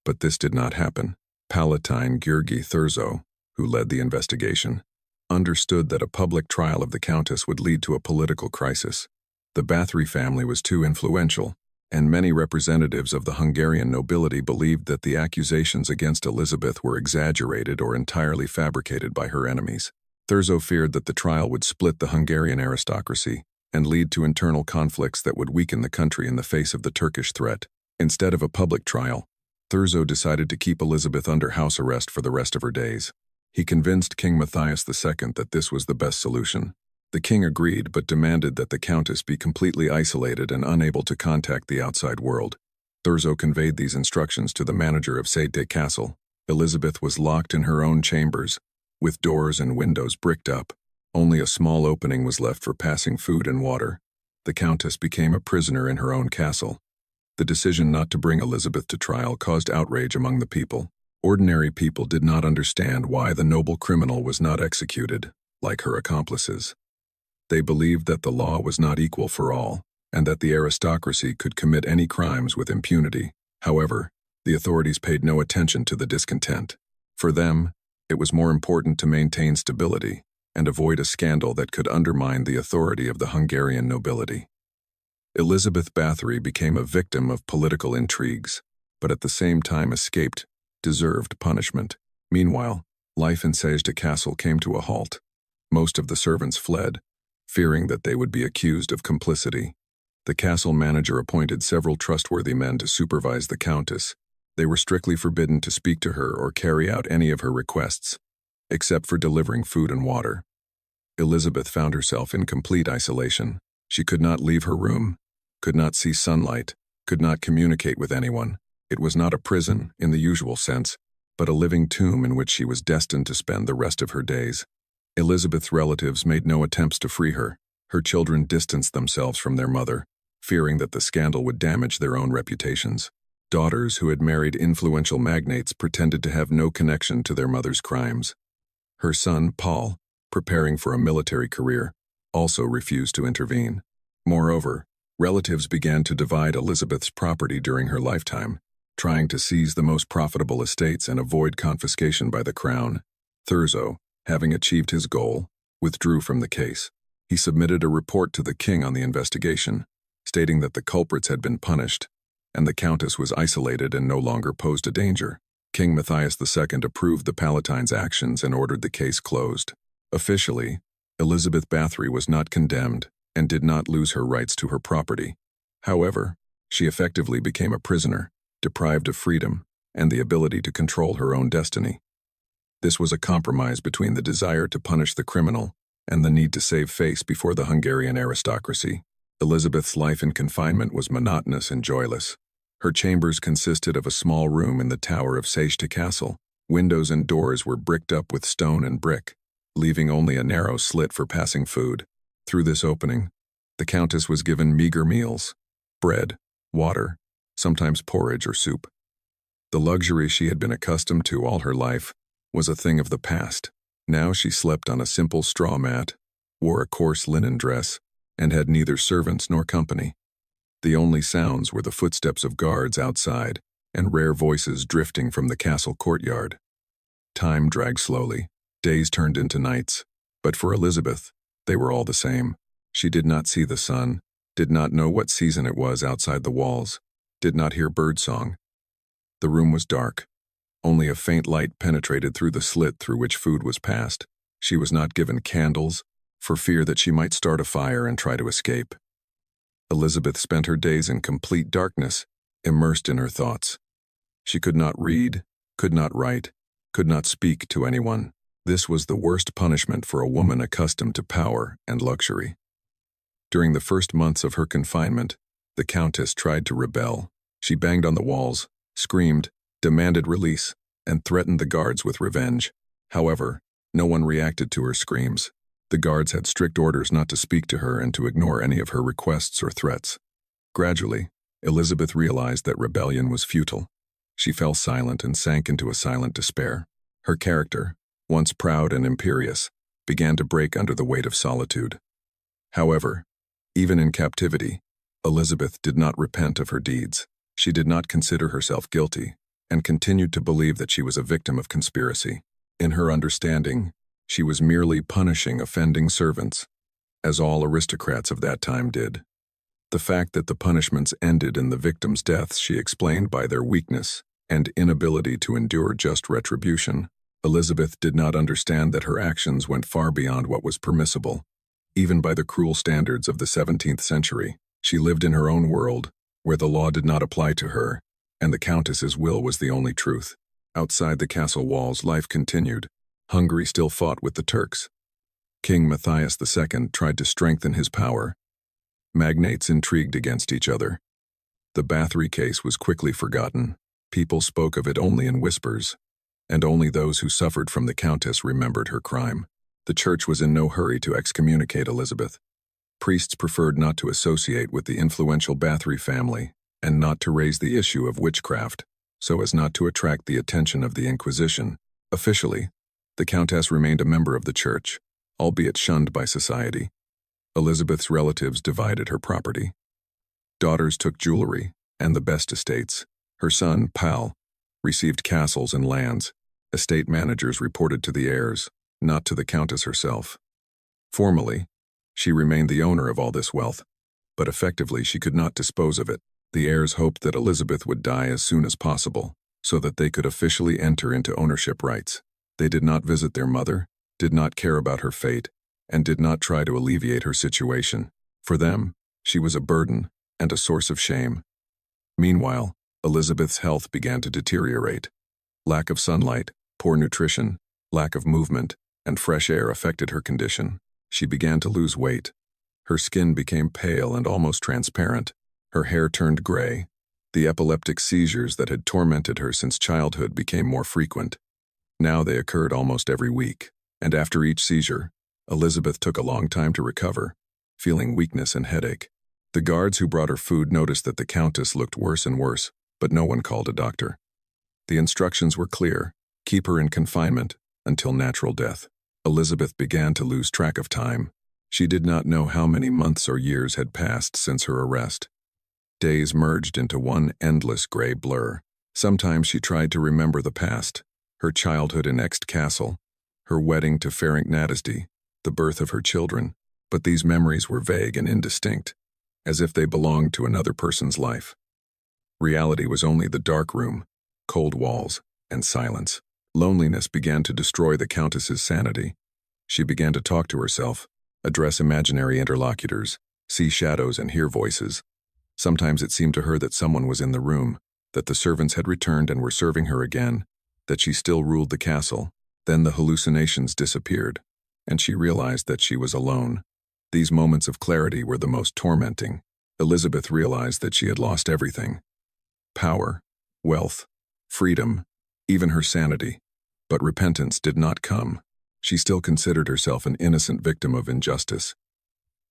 but this did not happen. Palatine György Thurzo, who led the investigation, understood that a public trial of the Countess would lead to a political crisis. The Báthory family was too influential, and many representatives of the Hungarian nobility believed that the accusations against Elizabeth were exaggerated or entirely fabricated by her enemies. Thurzo feared that the trial would split the Hungarian aristocracy and lead to internal conflicts that would weaken the country in the face of the Turkish threat. Instead of a public trial, Thurzo decided to keep Elizabeth under house arrest for the rest of her days. He convinced King Matthias II that this was the best solution. The king agreed but demanded that the Countess be completely isolated and unable to contact the outside world. Thurzo conveyed these instructions to the manager of Sade Castle. Elizabeth was locked in her own chambers, with doors and windows bricked up. Only a small opening was left for passing food and water. The Countess became a prisoner in her own castle. The decision not to bring Elizabeth to trial caused outrage among the people. Ordinary people did not understand why the noble criminal was not executed, like her accomplices. They believed that the law was not equal for all, and that the aristocracy could commit any crimes with impunity. However, the authorities paid no attention to the discontent. For them, it was more important to maintain stability and avoid a scandal that could undermine the authority of the Hungarian nobility. Elizabeth Báthory became a victim of political intrigues, but at the same time escaped deserved punishment. Meanwhile, life in Sade Castle came to a halt. Most of the servants fled, fearing that they would be accused of complicity. The castle manager appointed several trustworthy men to supervise the Countess. They were strictly forbidden to speak to her or carry out any of her requests, except for delivering food and water. Elizabeth found herself in complete isolation. She could not leave her room, could not see sunlight, could not communicate with anyone. It was not a prison, in the usual sense, but a living tomb in which she was destined to spend the rest of her days. Elizabeth's relatives made no attempts to free her. Her children distanced themselves from their mother, fearing that the scandal would damage their own reputations. Daughters who had married influential magnates pretended to have no connection to their mother's crimes. Her son, Paul, preparing for a military career, also refused to intervene. Moreover, relatives began to divide Elizabeth's property during her lifetime, trying to seize the most profitable estates and avoid confiscation by the crown. Thurzo, having achieved his goal, withdrew from the case. He submitted a report to the king on the investigation, stating that the culprits had been punished, and the Countess was isolated and no longer posed a danger. King Matthias II approved the Palatine's actions and ordered the case closed. Officially, Elizabeth Báthory was not condemned and did not lose her rights to her property. However, she effectively became a prisoner, deprived of freedom, and the ability to control her own destiny. This was a compromise between the desire to punish the criminal and the need to save face before the Hungarian aristocracy. Elizabeth's life in confinement was monotonous and joyless. Her chambers consisted of a small room in the tower of Sejte Castle. Windows and doors were bricked up with stone and brick, leaving only a narrow slit for passing food. Through this opening, the Countess was given meager meals: bread, water, sometimes porridge or soup. The luxury she had been accustomed to all her life was a thing of the past. Now she slept on a simple straw mat, wore a coarse linen dress, and had neither servants nor company. The only sounds were the footsteps of guards outside and rare voices drifting from the castle courtyard. Time dragged slowly. Days turned into nights, but for Elizabeth, they were all the same. She did not see the sun, did not know what season it was outside the walls, did not hear birdsong. The room was dark. Only a faint light penetrated through the slit through which food was passed. She was not given candles, for fear that she might start a fire and try to escape. Elizabeth spent her days in complete darkness, immersed in her thoughts. She could not read, could not write, could not speak to anyone. This was the worst punishment for a woman accustomed to power and luxury. During the first months of her confinement, the Countess tried to rebel. She banged on the walls, screamed, demanded release, and threatened the guards with revenge. However, no one reacted to her screams. The guards had strict orders not to speak to her and to ignore any of her requests or threats. Gradually, Elizabeth realized that rebellion was futile. She fell silent and sank into a silent despair. Her character, once proud and imperious, began to break under the weight of solitude. However, even in captivity, Elizabeth did not repent of her deeds. She did not consider herself guilty, and continued to believe that she was a victim of conspiracy. In her understanding, she was merely punishing offending servants, as all aristocrats of that time did. The fact that the punishments ended in the victims' deaths she explained by their weakness and inability to endure just retribution. Elizabeth did not understand that her actions went far beyond what was permissible. Even by the cruel standards of the 17th century, she lived in her own world, where the law did not apply to her, and the Countess's will was the only truth. Outside the castle walls, life continued. Hungary still fought with the Turks. King Matthias II tried to strengthen his power. Magnates intrigued against each other. The Báthory case was quickly forgotten. People spoke of it only in whispers, and only those who suffered from the Countess remembered her crime. The church was in no hurry to excommunicate Elizabeth. Priests preferred not to associate with the influential Báthory family and not to raise the issue of witchcraft, so as not to attract the attention of the Inquisition. Officially, the Countess remained a member of the church, albeit shunned by society. Elizabeth's relatives divided her property. Daughters took jewelry and the best estates. Her son, Pal, received castles and lands. Estate managers reported to the heirs, not to the Countess herself. Formally, she remained the owner of all this wealth, but effectively she could not dispose of it. The heirs hoped that Elizabeth would die as soon as possible, so that they could officially enter into ownership rights. They did not visit their mother, did not care about her fate, and did not try to alleviate her situation. For them, she was a burden and a source of shame. Meanwhile, Elizabeth's health began to deteriorate. Lack of sunlight, poor nutrition, lack of movement, and fresh air affected her condition. She began to lose weight. Her skin became pale and almost transparent. Her hair turned gray. The epileptic seizures that had tormented her since childhood became more frequent. Now they occurred almost every week, and after each seizure, Elizabeth took a long time to recover, feeling weakness and headache. The guards who brought her food noticed that the Countess looked worse and worse, but no one called a doctor. The instructions were clear: keep her in confinement until natural death. Elizabeth began to lose track of time. She did not know how many months or years had passed since her arrest. Days merged into one endless gray blur. Sometimes she tried to remember the past, her childhood in Ext Castle, her wedding to Ferenc Nadasdy, the birth of her children, but these memories were vague and indistinct, as if they belonged to another person's life. Reality was only the dark room, cold walls, and silence. Loneliness began to destroy the Countess's sanity. She began to talk to herself, address imaginary interlocutors, see shadows and hear voices. Sometimes it seemed to her that someone was in the room, that the servants had returned and were serving her again, that she still ruled the castle. Then the hallucinations disappeared, and she realized that she was alone. These moments of clarity were the most tormenting. Elizabeth realized that she had lost everything: power, wealth, freedom, even her sanity. But repentance did not come. She still considered herself an innocent victim of injustice.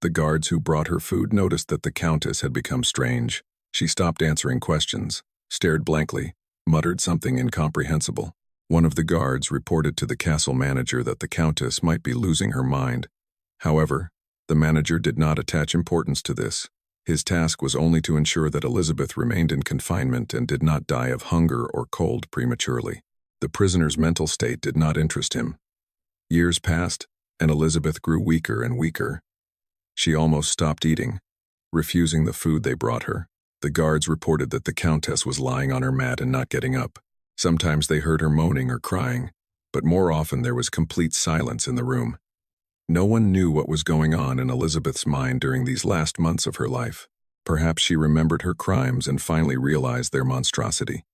The guards who brought her food noticed that the Countess had become strange. She stopped answering questions, stared blankly, muttered something incomprehensible. One of the guards reported to the castle manager that the Countess might be losing her mind. However, the manager did not attach importance to this. His task was only to ensure that Elizabeth remained in confinement and did not die of hunger or cold prematurely. The prisoner's mental state did not interest him. Years passed, and Elizabeth grew weaker and weaker. She almost stopped eating, refusing the food they brought her. The guards reported that the Countess was lying on her mat and not getting up. Sometimes they heard her moaning or crying, but more often there was complete silence in the room. No one knew what was going on in Elizabeth's mind during these last months of her life. Perhaps she remembered her crimes and finally realized their monstrosity.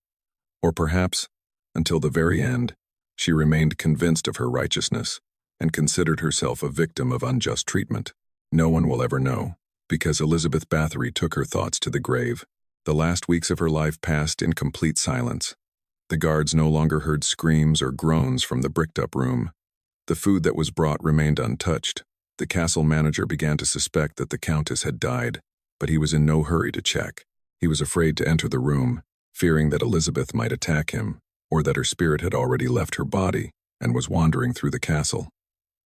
Or perhaps, until the very end, she remained convinced of her righteousness and considered herself a victim of unjust treatment. No one will ever know, because Elizabeth Báthory took her thoughts to the grave. The last weeks of her life passed in complete silence. The guards no longer heard screams or groans from the bricked-up room. The food that was brought remained untouched. The castle manager began to suspect that the Countess had died, but he was in no hurry to check. He was afraid to enter the room, fearing that Elizabeth might attack him, or that her spirit had already left her body and was wandering through the castle.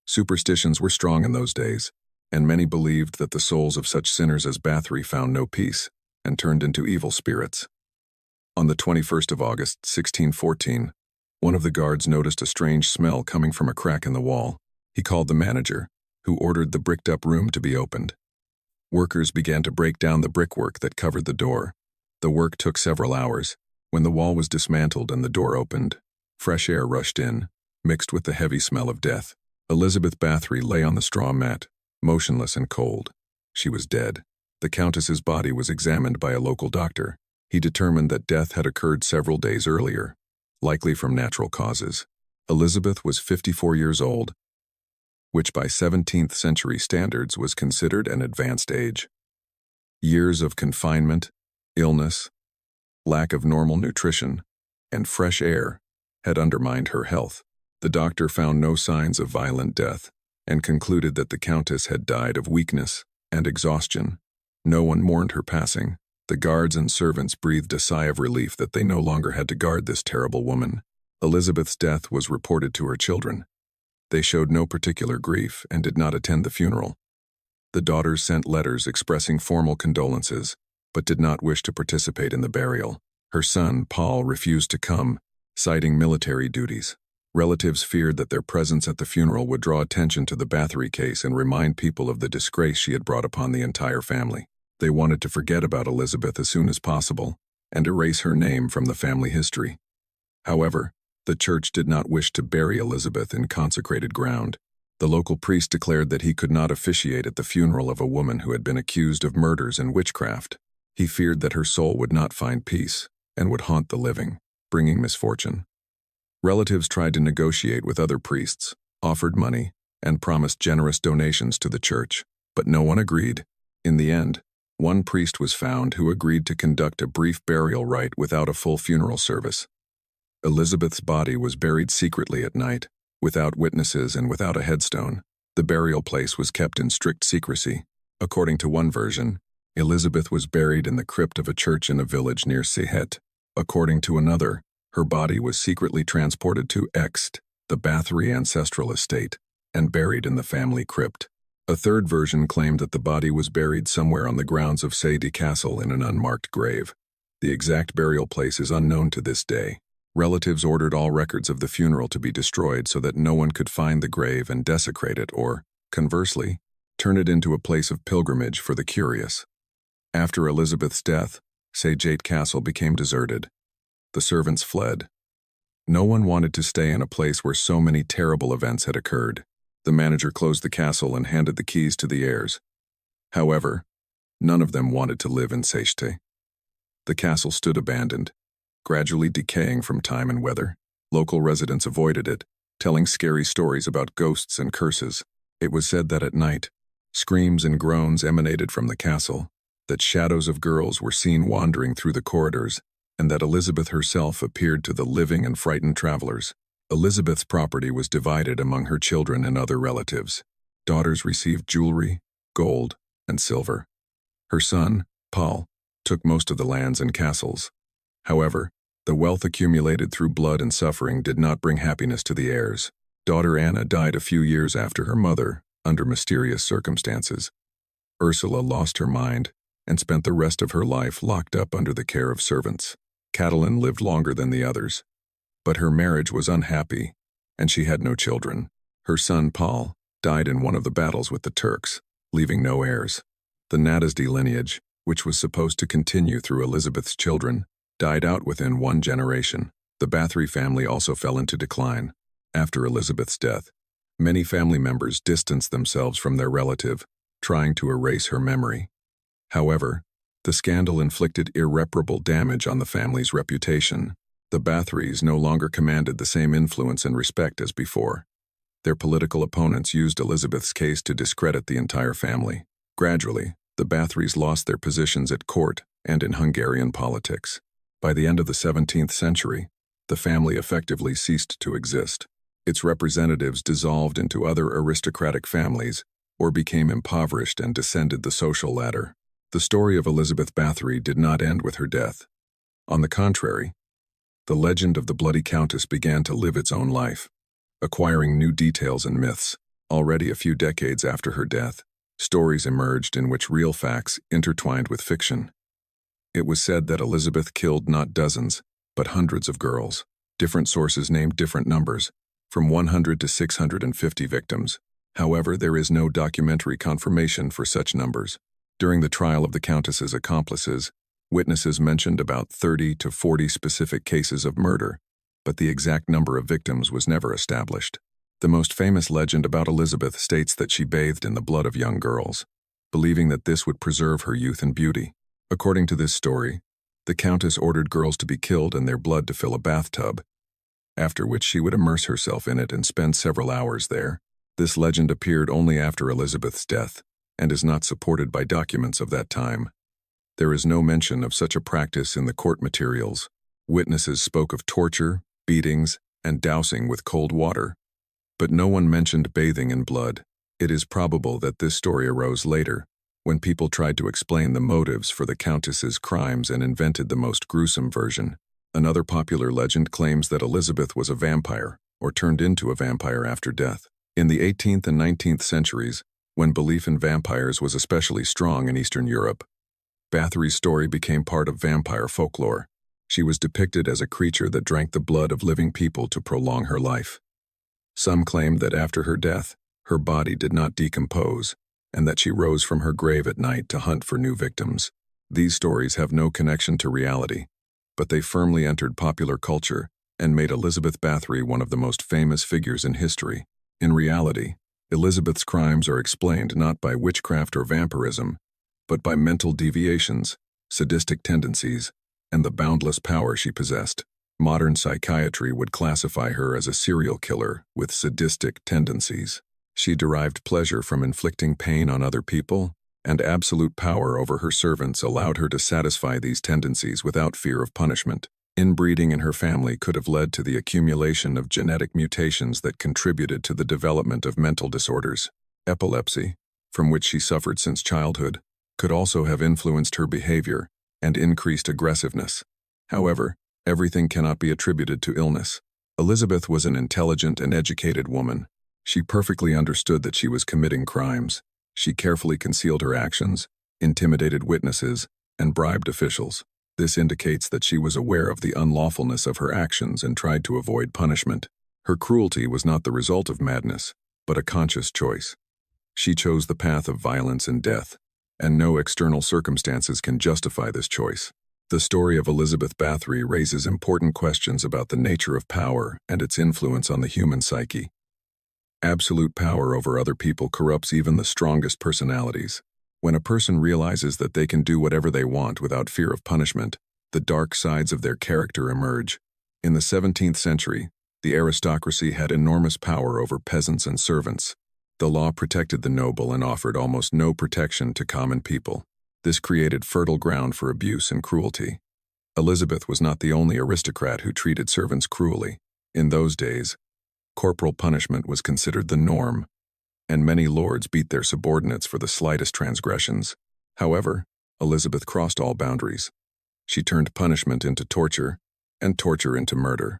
Superstitions were strong in those days, and many believed that the souls of such sinners as Báthory found no peace and turned into evil spirits. On the 21st of August, 1614, one of the guards noticed a strange smell coming from a crack in the wall. He called the manager, who ordered the bricked-up room to be opened. Workers began to break down the brickwork that covered the door. The work took several hours. When the wall was dismantled and the door opened, fresh air rushed in, mixed with the heavy smell of death. Elizabeth Báthory lay on the straw mat, motionless and cold. She was dead. The Countess's body was examined by a local doctor. He determined that death had occurred several days earlier, likely from natural causes. Elizabeth was 54 years old, which by 17th century standards was considered an advanced age. Years of confinement, illness, lack of normal nutrition, and fresh air had undermined her health. The doctor found no signs of violent death and concluded that the Countess had died of weakness and exhaustion. No one mourned her passing. The guards and servants breathed a sigh of relief that they no longer had to guard this terrible woman. Elizabeth's death was reported to her children. They showed no particular grief and did not attend the funeral. The daughters sent letters expressing formal condolences, but did not wish to participate in the burial. Her son, Paul, refused to come, citing military duties. Relatives feared that their presence at the funeral would draw attention to the Báthory case and remind people of the disgrace she had brought upon the entire family. They wanted to forget about Elizabeth as soon as possible and erase her name from the family history. However, the church did not wish to bury Elizabeth in consecrated ground. The local priest declared that he could not officiate at the funeral of a woman who had been accused of murders and witchcraft. He feared that her soul would not find peace and would haunt the living, bringing misfortune. Relatives tried to negotiate with other priests, offered money, and promised generous donations to the church, but no one agreed. In the end, one priest was found who agreed to conduct a brief burial rite without a full funeral service. Elizabeth's body was buried secretly at night, without witnesses and without a headstone. The burial place was kept in strict secrecy. According to one version, Elizabeth was buried in the crypt of a church in a village near Sehet. According to another, her body was secretly transported to Ext, the Báthory ancestral estate, and buried in the family crypt. A third version claimed that the body was buried somewhere on the grounds of Sehet Castle in an unmarked grave. The exact burial place is unknown to this day. Relatives ordered all records of the funeral to be destroyed so that no one could find the grave and desecrate it or, conversely, turn it into a place of pilgrimage for the curious. After Elizabeth's death, Sehet Castle became deserted. The servants fled. No one wanted to stay in a place where so many terrible events had occurred. The manager closed the castle and handed the keys to the heirs. However, none of them wanted to live in Sehet. The castle stood abandoned, gradually decaying from time and weather. Local residents avoided it, telling scary stories about ghosts and curses. It was said that at night, screams and groans emanated from the castle, that shadows of girls were seen wandering through the corridors, and that Elizabeth herself appeared to the living and frightened travelers. Elizabeth's property was divided among her children and other relatives. Daughters received jewelry, gold, and silver. Her son, Paul, took most of the lands and castles. However, the wealth accumulated through blood and suffering did not bring happiness to the heirs. Daughter Anna died a few years after her mother, under mysterious circumstances. Ursula lost her mind and spent the rest of her life locked up under the care of servants. Catalin lived longer than the others, but her marriage was unhappy, and she had no children. Her son, Paul, died in one of the battles with the Turks, leaving no heirs. The Nadasdy lineage, which was supposed to continue through Elizabeth's children, died out within one generation. The Báthory family also fell into decline. After Elizabeth's death, many family members distanced themselves from their relative, trying to erase her memory. However, the scandal inflicted irreparable damage on the family's reputation. The Báthorys no longer commanded the same influence and respect as before. Their political opponents used Elizabeth's case to discredit the entire family. Gradually, the Báthorys lost their positions at court and in Hungarian politics. By the end of the 17th century, the family effectively ceased to exist. Its representatives dissolved into other aristocratic families or became impoverished and descended the social ladder. The story of Elizabeth Báthory did not end with her death. On the contrary, the legend of the Bloody Countess began to live its own life, acquiring new details and myths. Already a few decades after her death, stories emerged in which real facts intertwined with fiction. It was said that Elizabeth killed not dozens, but hundreds of girls. Different sources named different numbers, from 100 to 650 victims. However, there is no documentary confirmation for such numbers. During the trial of the Countess's accomplices, witnesses mentioned about 30 to 40 specific cases of murder, but the exact number of victims was never established. The most famous legend about Elizabeth states that she bathed in the blood of young girls, believing that this would preserve her youth and beauty. According to this story, the Countess ordered girls to be killed and their blood to fill a bathtub, after which she would immerse herself in it and spend several hours there. This legend appeared only after Elizabeth's death, and is not supported by documents of that time. There is no mention of such a practice in the court materials. Witnesses spoke of torture, beatings, and dousing with cold water, but no one mentioned bathing in blood. It is probable that this story arose later, when people tried to explain the motives for the Countess's crimes and invented the most gruesome version. Another popular legend claims that Elizabeth was a vampire, or turned into a vampire after death. In the 18th and 19th centuries, when belief in vampires was especially strong in Eastern Europe, Báthory's story became part of vampire folklore. She was depicted as a creature that drank the blood of living people to prolong her life. Some claimed that after her death, her body did not decompose, and that she rose from her grave at night to hunt for new victims. These stories have no connection to reality, but they firmly entered popular culture and made Elizabeth Báthory one of the most famous figures in history. In reality, Elizabeth's crimes are explained not by witchcraft or vampirism, but by mental deviations, sadistic tendencies, and the boundless power she possessed. Modern psychiatry would classify her as a serial killer with sadistic tendencies. She derived pleasure from inflicting pain on other people, and absolute power over her servants allowed her to satisfy these tendencies without fear of punishment. Inbreeding in her family could have led to the accumulation of genetic mutations that contributed to the development of mental disorders. Epilepsy, from which she suffered since childhood, could also have influenced her behavior and increased aggressiveness. However, everything cannot be attributed to illness. Elizabeth was an intelligent and educated woman. She perfectly understood that she was committing crimes. She carefully concealed her actions, intimidated witnesses, and bribed officials. This indicates that she was aware of the unlawfulness of her actions and tried to avoid punishment. Her cruelty was not the result of madness, but a conscious choice. She chose the path of violence and death, and no external circumstances can justify this choice. The story of Elizabeth Báthory raises important questions about the nature of power and its influence on the human psyche. Absolute power over other people corrupts even the strongest personalities. When a person realizes that they can do whatever they want without fear of punishment, the dark sides of their character emerge. In the 17th century, the aristocracy had enormous power over peasants and servants. The law protected the noble and offered almost no protection to common people. This created fertile ground for abuse and cruelty. Elizabeth was not the only aristocrat who treated servants cruelly. In those days, corporal punishment was considered the norm, and many lords beat their subordinates for the slightest transgressions. However, Elizabeth crossed all boundaries. She turned punishment into torture, and torture into murder.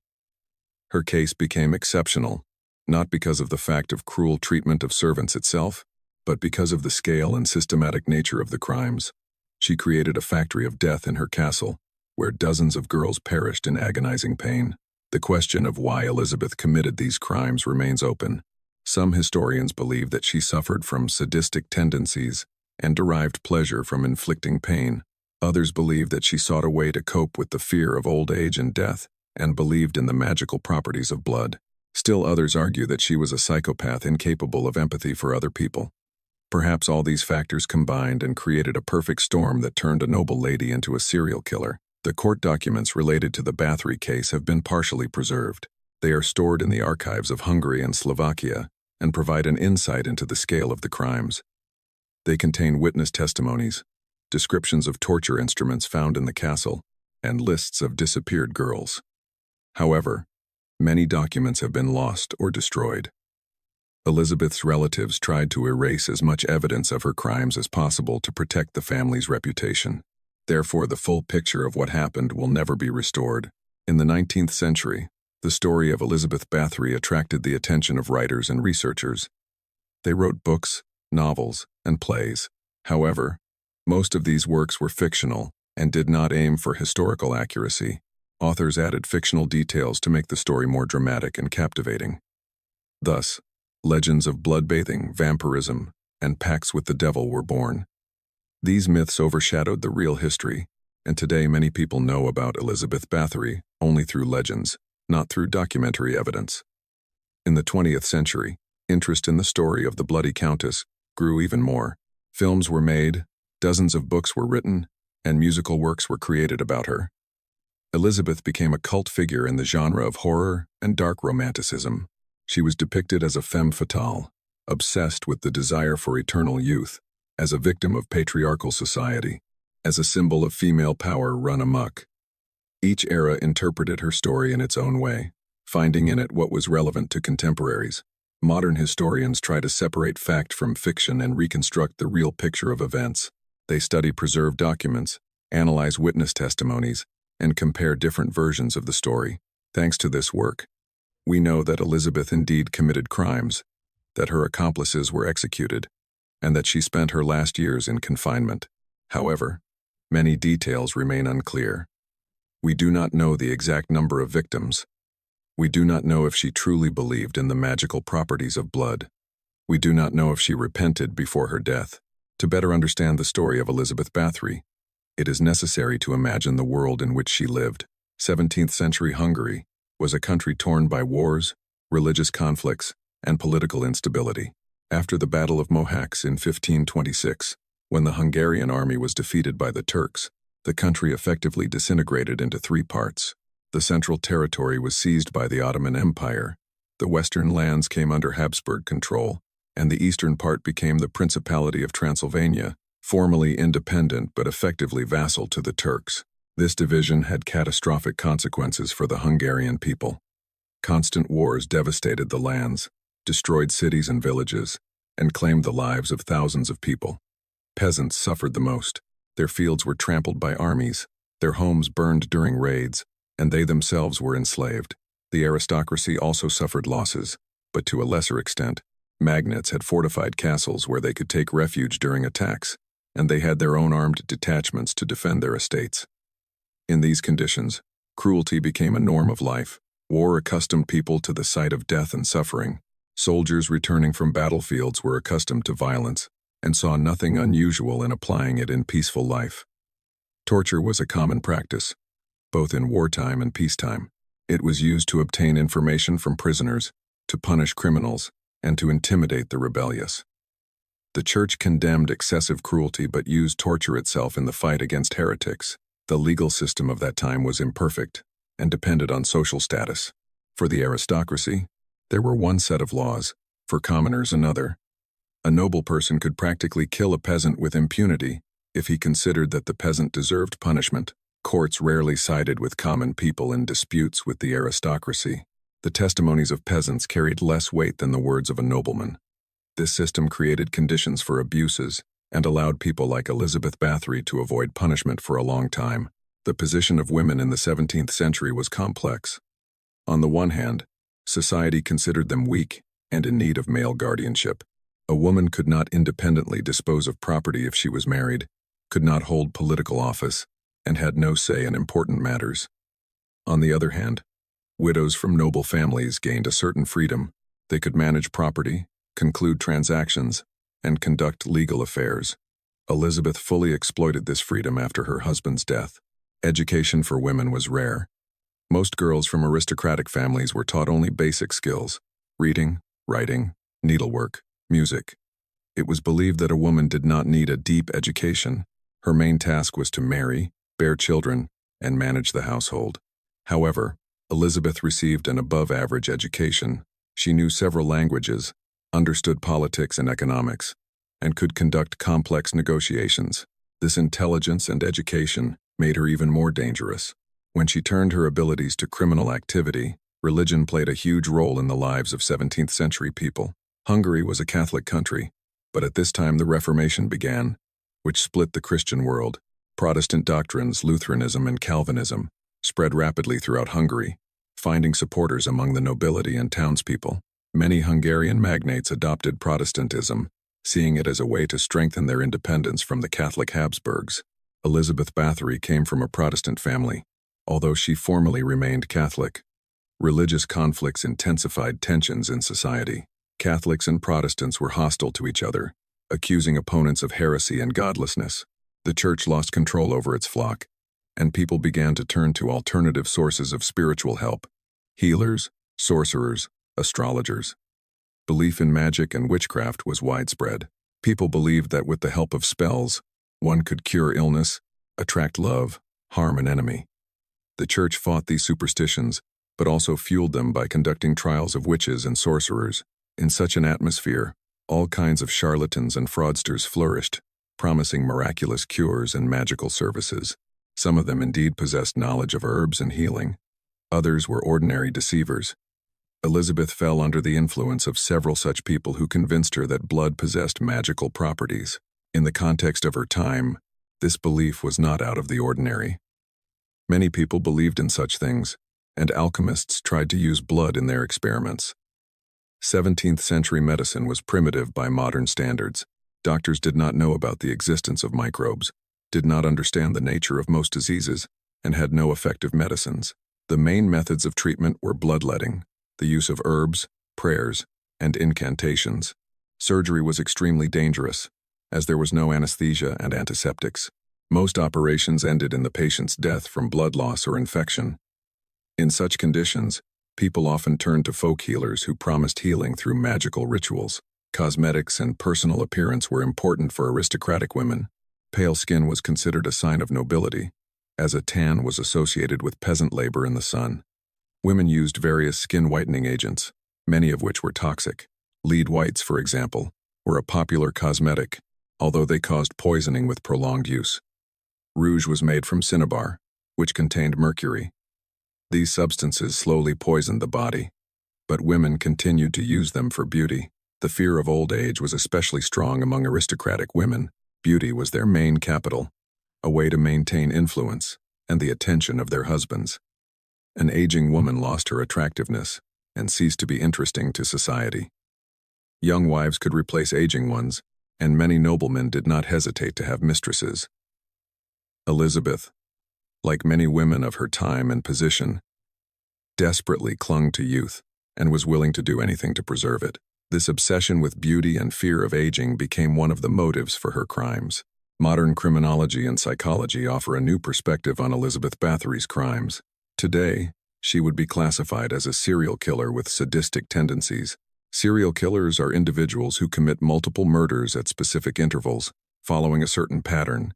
Her case became exceptional, not because of the fact of cruel treatment of servants itself, but because of the scale and systematic nature of the crimes. She created a factory of death in her castle, where dozens of girls perished in agonizing pain. The question of why Elizabeth committed these crimes remains open. Some historians believe that she suffered from sadistic tendencies and derived pleasure from inflicting pain. Others believe that she sought a way to cope with the fear of old age and death, and believed in the magical properties of blood. Still others argue that she was a psychopath incapable of empathy for other people. Perhaps all these factors combined and created a perfect storm that turned a noble lady into a serial killer. The court documents related to the Báthory case have been partially preserved. They are stored in the archives of Hungary and Slovakia and provide an insight into the scale of the crimes. They contain witness testimonies, descriptions of torture instruments found in the castle, and lists of disappeared girls. However, many documents have been lost or destroyed. Elizabeth's relatives tried to erase as much evidence of her crimes as possible to protect the family's reputation. Therefore, the full picture of what happened will never be restored. In the 19th century, the story of Elizabeth Báthory attracted the attention of writers and researchers. They wrote books, novels, and plays. However, most of these works were fictional and did not aim for historical accuracy. Authors added fictional details to make the story more dramatic and captivating. Thus, legends of bloodbathing, vampirism, and pacts with the devil were born. These myths overshadowed the real history, and today many people know about Elizabeth Báthory only through legends, not through documentary evidence. In the 20th century, interest in the story of the bloody Countess grew even more. Films were made, dozens of books were written, and musical works were created about her. Elizabeth became a cult figure in the genre of horror and dark romanticism. She was depicted as a femme fatale, obsessed with the desire for eternal youth, as a victim of patriarchal society, as a symbol of female power run amok. Each era interpreted her story in its own way, finding in it what was relevant to contemporaries. Modern historians try to separate fact from fiction and reconstruct the real picture of events. They study preserved documents, analyze witness testimonies, and compare different versions of the story. Thanks to this work, we know that Elizabeth indeed committed crimes, that her accomplices were executed, and that she spent her last years in confinement. However, many details remain unclear. We do not know the exact number of victims. We do not know if she truly believed in the magical properties of blood. We do not know if she repented before her death. To better understand the story of Elizabeth Báthory, it is necessary to imagine the world in which she lived. 17th century Hungary was a country torn by wars, religious conflicts, and political instability. After the Battle of Mohacs in 1526, when the Hungarian army was defeated by the Turks, the country effectively disintegrated into three parts. The central territory was seized by the Ottoman Empire, the western lands came under Habsburg control, and the eastern part became the Principality of Transylvania, formally independent but effectively vassal to the Turks. This division had catastrophic consequences for the Hungarian people. Constant wars devastated the lands, destroyed cities and villages, and claimed the lives of thousands of people. Peasants suffered the most. Their fields were trampled by armies, their homes burned during raids, and they themselves were enslaved. The aristocracy also suffered losses, but to a lesser extent. Magnates had fortified castles where they could take refuge during attacks, and they had their own armed detachments to defend their estates. In these conditions, cruelty became a norm of life. War accustomed people to the sight of death and suffering. Soldiers returning from battlefields were accustomed to violence and saw nothing unusual in applying it in peaceful life. Torture was a common practice, both in wartime and peacetime. It was used to obtain information from prisoners, to punish criminals, and to intimidate the rebellious. The Church condemned excessive cruelty but used torture itself in the fight against heretics. The legal system of that time was imperfect and depended on social status. For the aristocracy, there were one set of laws, for commoners another. A noble person could practically kill a peasant with impunity if he considered that the peasant deserved punishment. Courts rarely sided with common people in disputes with the aristocracy. The testimonies of peasants carried less weight than the words of a nobleman. This system created conditions for abuses and allowed people like Elizabeth Báthory to avoid punishment for a long time. The position of women in the 17th century was complex. On the one hand, society considered them weak and in need of male guardianship. A woman could not independently dispose of property if she was married, could not hold political office, and had no say in important matters. On the other hand, widows from noble families gained a certain freedom. They could manage property, conclude transactions, and conduct legal affairs. Elizabeth fully exploited this freedom after her husband's death. Education for women was rare. Most girls from aristocratic families were taught only basic skills: reading, writing, needlework, music. It was believed that a woman did not need a deep education. Her main task was to marry, bear children, and manage the household. However, Elizabeth received an above-average education. She knew several languages, understood politics and economics, and could conduct complex negotiations. This intelligence and education made her even more dangerous. When she turned her abilities to criminal activity, religion played a huge role in the lives of 17th century people. Hungary was a Catholic country, but at this time the Reformation began, which split the Christian world. Protestant doctrines, Lutheranism and Calvinism, spread rapidly throughout Hungary, finding supporters among the nobility and townspeople. Many Hungarian magnates adopted Protestantism, seeing it as a way to strengthen their independence from the Catholic Habsburgs. Elizabeth Báthory came from a Protestant family, although she formally remained Catholic. Religious conflicts intensified tensions in society. Catholics and Protestants were hostile to each other, accusing opponents of heresy and godlessness. The church lost control over its flock, and people began to turn to alternative sources of spiritual help: healers, sorcerers, astrologers. Belief in magic and witchcraft was widespread. People believed that with the help of spells, one could cure illness, attract love, harm an enemy. The church fought these superstitions, but also fueled them by conducting trials of witches and sorcerers. In such an atmosphere, all kinds of charlatans and fraudsters flourished, promising miraculous cures and magical services. Some of them indeed possessed knowledge of herbs and healing. Others were ordinary deceivers. Elizabeth fell under the influence of several such people who convinced her that blood possessed magical properties. In the context of her time, this belief was not out of the ordinary. Many people believed in such things, and alchemists tried to use blood in their experiments. 17th century medicine was primitive by modern standards. Doctors did not know about the existence of microbes, did not understand the nature of most diseases, and had no effective medicines. The main methods of treatment were bloodletting, the use of herbs, prayers, and incantations. Surgery was extremely dangerous, as there was no anesthesia and antiseptics. Most operations ended in the patient's death from blood loss or infection. In such conditions, people often turned to folk healers who promised healing through magical rituals. Cosmetics and personal appearance were important for aristocratic women. Pale skin was considered a sign of nobility, as a tan was associated with peasant labor in the sun. Women used various skin whitening agents, many of which were toxic. Lead whites, for example, were a popular cosmetic, although they caused poisoning with prolonged use. Rouge was made from cinnabar, which contained mercury. These substances slowly poisoned the body, but women continued to use them for beauty. The fear of old age was especially strong among aristocratic women. Beauty was their main capital, a way to maintain influence and the attention of their husbands. An aging woman lost her attractiveness and ceased to be interesting to society. Young wives could replace aging ones, and many noblemen did not hesitate to have mistresses. Elizabeth, like many women of her time and position, desperately clung to youth and was willing to do anything to preserve it. This obsession with beauty and fear of aging became one of the motives for her crimes. Modern criminology and psychology offer a new perspective on Elizabeth Báthory's crimes. Today, she would be classified as a serial killer with sadistic tendencies. Serial killers are individuals who commit multiple murders at specific intervals, following a certain pattern.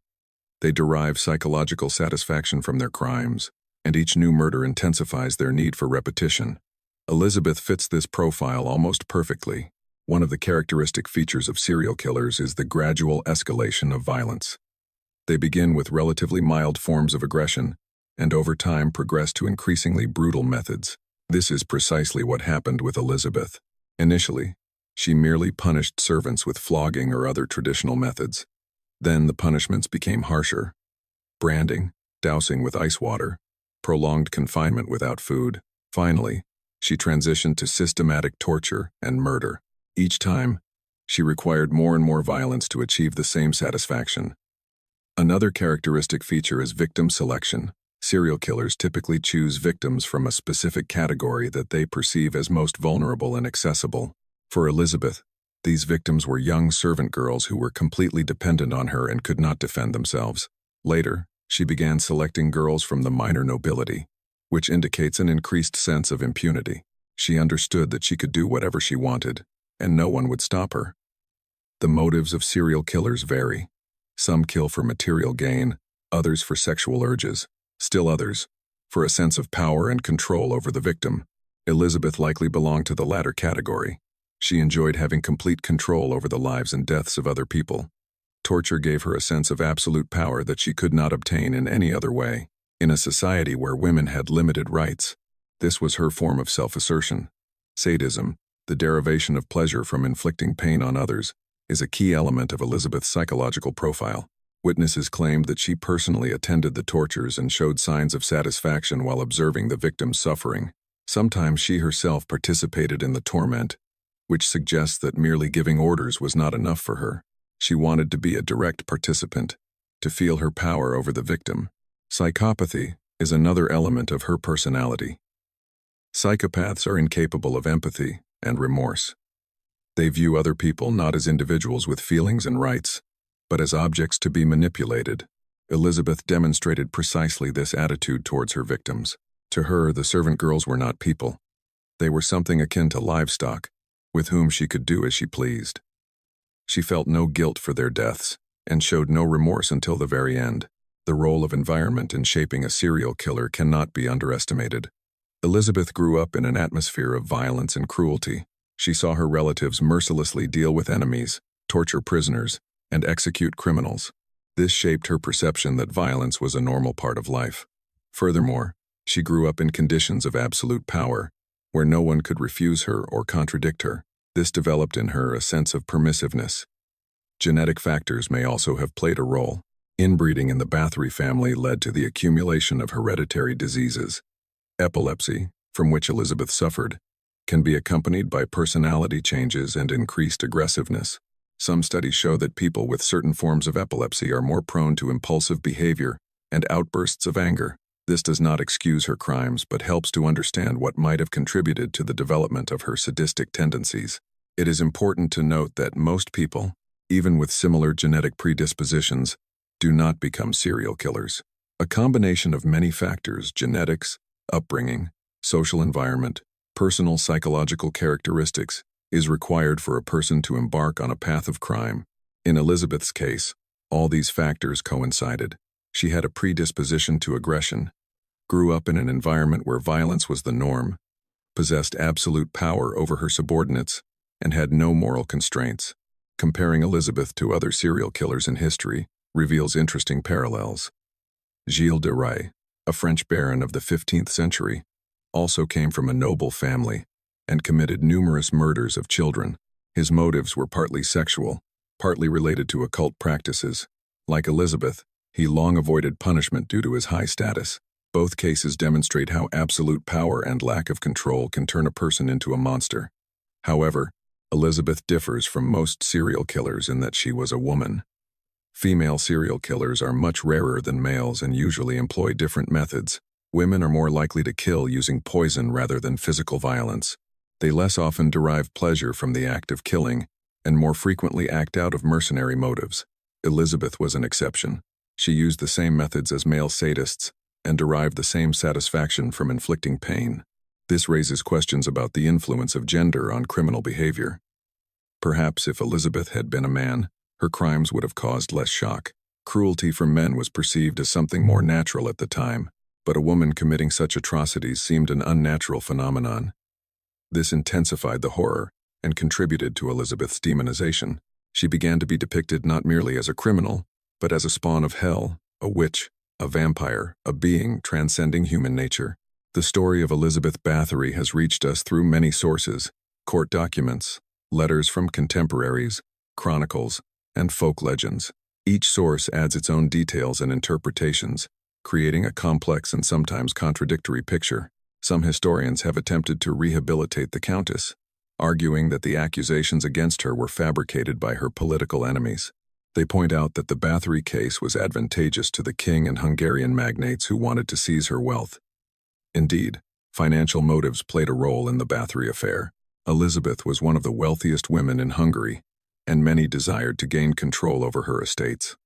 They derive psychological satisfaction from their crimes, and each new murder intensifies their need for repetition. Elizabeth fits this profile almost perfectly. One of the characteristic features of serial killers is the gradual escalation of violence. They begin with relatively mild forms of aggression, and over time progress to increasingly brutal methods. This is precisely what happened with Elizabeth. Initially, she merely punished servants with flogging or other traditional methods. Then the punishments became harsher: branding, dousing with ice water, prolonged confinement without food. Finally, she transitioned to systematic torture and murder. Each time, she required more and more violence to achieve the same satisfaction. Another characteristic feature is victim selection. Serial killers typically choose victims from a specific category that they perceive as most vulnerable and accessible. For Elizabeth, these victims were young servant girls who were completely dependent on her and could not defend themselves. Later, she began selecting girls from the minor nobility, which indicates an increased sense of impunity. She understood that she could do whatever she wanted, and no one would stop her. The motives of serial killers vary. Some kill for material gain, others for sexual urges, still others for a sense of power and control over the victim. Elizabeth likely belonged to the latter category. She enjoyed having complete control over the lives and deaths of other people. Torture gave her a sense of absolute power that she could not obtain in any other way. In a society where women had limited rights, this was her form of self-assertion. Sadism, the derivation of pleasure from inflicting pain on others, is a key element of Elizabeth's psychological profile. Witnesses claimed that she personally attended the tortures and showed signs of satisfaction while observing the victim's suffering. Sometimes she herself participated in the torment, which suggests that merely giving orders was not enough for her. She wanted to be a direct participant, to feel her power over the victim. Psychopathy is another element of her personality. Psychopaths are incapable of empathy and remorse. They view other people not as individuals with feelings and rights, but as objects to be manipulated. Elizabeth demonstrated precisely this attitude towards her victims. To her, the servant girls were not people. They were something akin to livestock, with whom she could do as she pleased. She felt no guilt for their deaths, and showed no remorse until the very end. The role of environment in shaping a serial killer cannot be underestimated. Elizabeth grew up in an atmosphere of violence and cruelty. She saw her relatives mercilessly deal with enemies, torture prisoners, and execute criminals. This shaped her perception that violence was a normal part of life. Furthermore, she grew up in conditions of absolute power, where no one could refuse her or contradict her. This developed in her a sense of permissiveness. Genetic factors may also have played a role. Inbreeding in the Báthory family led to the accumulation of hereditary diseases. Epilepsy, from which Elizabeth suffered, can be accompanied by personality changes and increased aggressiveness. Some studies show that people with certain forms of epilepsy are more prone to impulsive behavior and outbursts of anger. This does not excuse her crimes, but helps to understand what might have contributed to the development of her sadistic tendencies. It is important to note that most people, even with similar genetic predispositions, do not become serial killers. A combination of many factors, genetics, upbringing, social environment, personal psychological characteristics, is required for a person to embark on a path of crime. In Elizabeth's case, all these factors coincided. She had a predisposition to aggression, grew up in an environment where violence was the norm, possessed absolute power over her subordinates, and had no moral constraints. Comparing Elizabeth to other serial killers in history reveals interesting parallels. Gilles de Rais, a French baron of the 15th century, also came from a noble family and committed numerous murders of children. His motives were partly sexual, partly related to occult practices. Like Elizabeth, he long avoided punishment due to his high status. Both cases demonstrate how absolute power and lack of control can turn a person into a monster. However, Elizabeth differs from most serial killers in that she was a woman. Female serial killers are much rarer than males and usually employ different methods. Women are more likely to kill using poison rather than physical violence. They less often derive pleasure from the act of killing and more frequently act out of mercenary motives. Elizabeth was an exception. She used the same methods as male sadists and derived the same satisfaction from inflicting pain. This raises questions about the influence of gender on criminal behavior. Perhaps if Elizabeth had been a man, her crimes would have caused less shock. Cruelty from men was perceived as something more natural at the time, but a woman committing such atrocities seemed an unnatural phenomenon. This intensified the horror and contributed to Elizabeth's demonization. She began to be depicted not merely as a criminal, but as a spawn of hell, a witch, a vampire, a being transcending human nature. The story of Elizabeth Báthory has reached us through many sources: court documents, letters from contemporaries, chronicles, and folk legends. Each source adds its own details and interpretations, creating a complex and sometimes contradictory picture. Some historians have attempted to rehabilitate the Countess, arguing that the accusations against her were fabricated by her political enemies. They point out that the Báthory case was advantageous to the king and Hungarian magnates who wanted to seize her wealth. Indeed, financial motives played a role in the Báthory affair. Elizabeth was one of the wealthiest women in Hungary, and many desired to gain control over her estates.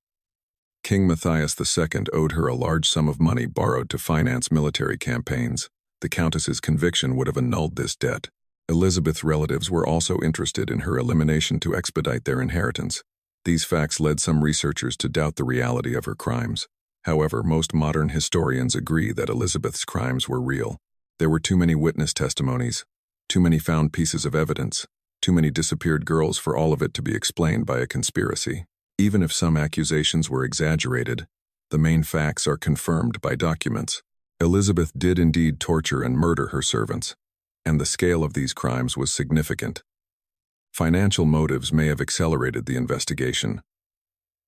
King Matthias II owed her a large sum of money borrowed to finance military campaigns. The Countess's conviction would have annulled this debt. Elizabeth's relatives were also interested in her elimination to expedite their inheritance. These facts led some researchers to doubt the reality of her crimes. However, most modern historians agree that Elizabeth's crimes were real. There were too many witness testimonies, too many found pieces of evidence, too many disappeared girls for all of it to be explained by a conspiracy. Even if some accusations were exaggerated, the main facts are confirmed by documents. Elizabeth did indeed torture and murder her servants, and the scale of these crimes was significant. Financial motives may have accelerated the investigation,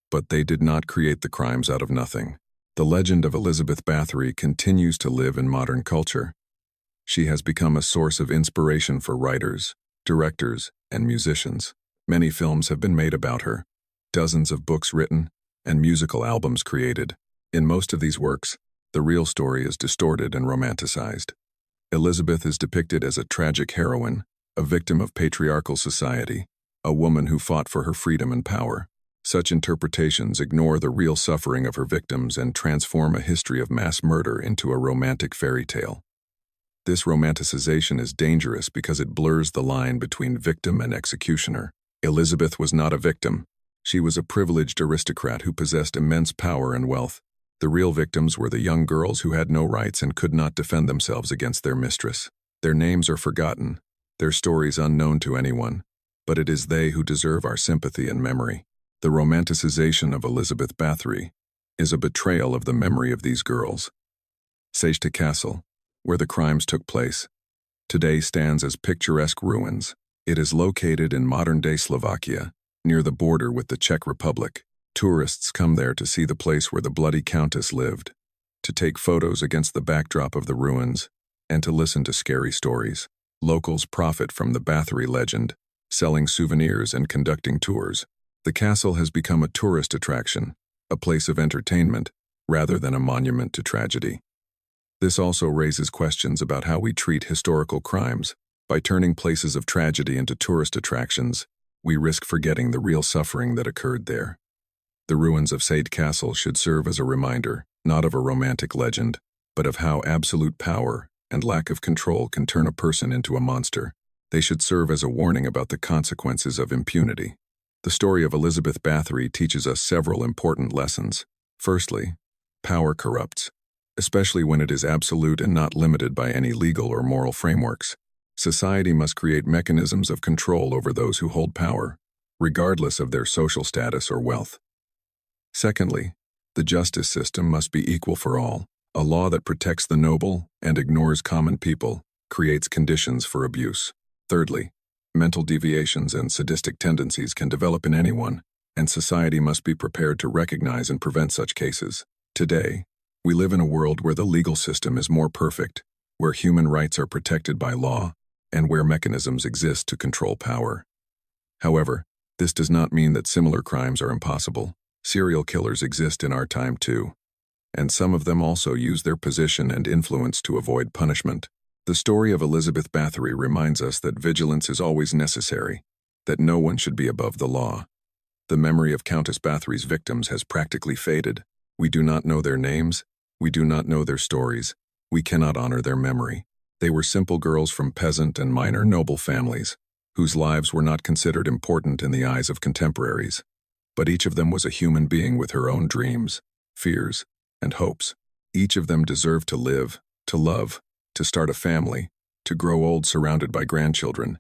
but they did not create the crimes out of nothing. The legend of Elizabeth Báthory continues to live in modern culture. She has become a source of inspiration for writers, directors, and musicians. Many films have been made about her, dozens of books written, and musical albums created. In most of these works, the real story is distorted and romanticized. Elizabeth is depicted as a tragic heroine, a victim of patriarchal society, a woman who fought for her freedom and power. Such interpretations ignore the real suffering of her victims and transform a history of mass murder into a romantic fairy tale. This romanticization is dangerous because it blurs the line between victim and executioner. Elizabeth was not a victim. She was a privileged aristocrat who possessed immense power and wealth. The real victims were the young girls who had no rights and could not defend themselves against their mistress. Their names are forgotten, their stories unknown to anyone, but it is they who deserve our sympathy and memory. The romanticization of Elizabeth Báthory is a betrayal of the memory of these girls. Sejte Castle, where the crimes took place, today stands as picturesque ruins. It is located in modern-day Slovakia, near the border with the Czech Republic. Tourists come there to see the place where the bloody Countess lived, to take photos against the backdrop of the ruins, and to listen to scary stories. Locals profit from the Báthory legend, selling souvenirs and conducting tours. The castle has become a tourist attraction, a place of entertainment, rather than a monument to tragedy. This also raises questions about how we treat historical crimes. By turning places of tragedy into tourist attractions, we risk forgetting the real suffering that occurred there. The ruins of Sejte Castle should serve as a reminder, not of a romantic legend, but of how absolute power and lack of control can turn a person into a monster. They should serve as a warning about the consequences of impunity. The story of Elizabeth Báthory teaches us several important lessons. Firstly, power corrupts, especially when it is absolute and not limited by any legal or moral frameworks. Society must create mechanisms of control over those who hold power, regardless of their social status or wealth. Secondly, the justice system must be equal for all. A law that protects the noble and ignores common people creates conditions for abuse. Thirdly, mental deviations and sadistic tendencies can develop in anyone, and society must be prepared to recognize and prevent such cases. Today, we live in a world where the legal system is more perfect, where human rights are protected by law, and where mechanisms exist to control power. However, this does not mean that similar crimes are impossible. Serial killers exist in our time too, and some of them also use their position and influence to avoid punishment. The story of Elizabeth Báthory reminds us that vigilance is always necessary, that no one should be above the law. The memory of Countess Báthory's victims has practically faded. We do not know their names, we do not know their stories, we cannot honor their memory. They were simple girls from peasant and minor noble families, whose lives were not considered important in the eyes of contemporaries. But each of them was a human being with her own dreams, fears, and hopes. Each of them deserved to live, to love, to start a family, to grow old surrounded by grandchildren.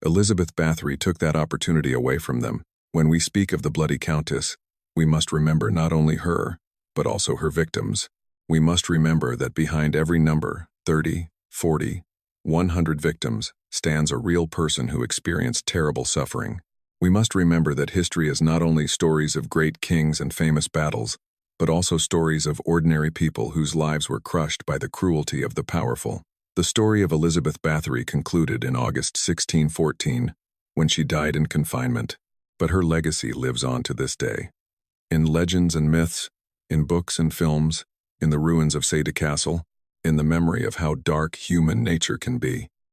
Elizabeth Báthory took that opportunity away from them. When we speak of the bloody Countess, we must remember not only her, but also her victims. We must remember that behind every number, 30, 40, 100 victims, stands a real person who experienced terrible suffering. We must remember that history is not only stories of great kings and famous battles, but also stories of ordinary people whose lives were crushed by the cruelty of the powerful. The story of Elizabeth Báthory concluded in August 1614, when she died in confinement, but her legacy lives on to this day. In legends and myths, in books and films, in the ruins of Céda Castle, in the memory of how dark human nature can be.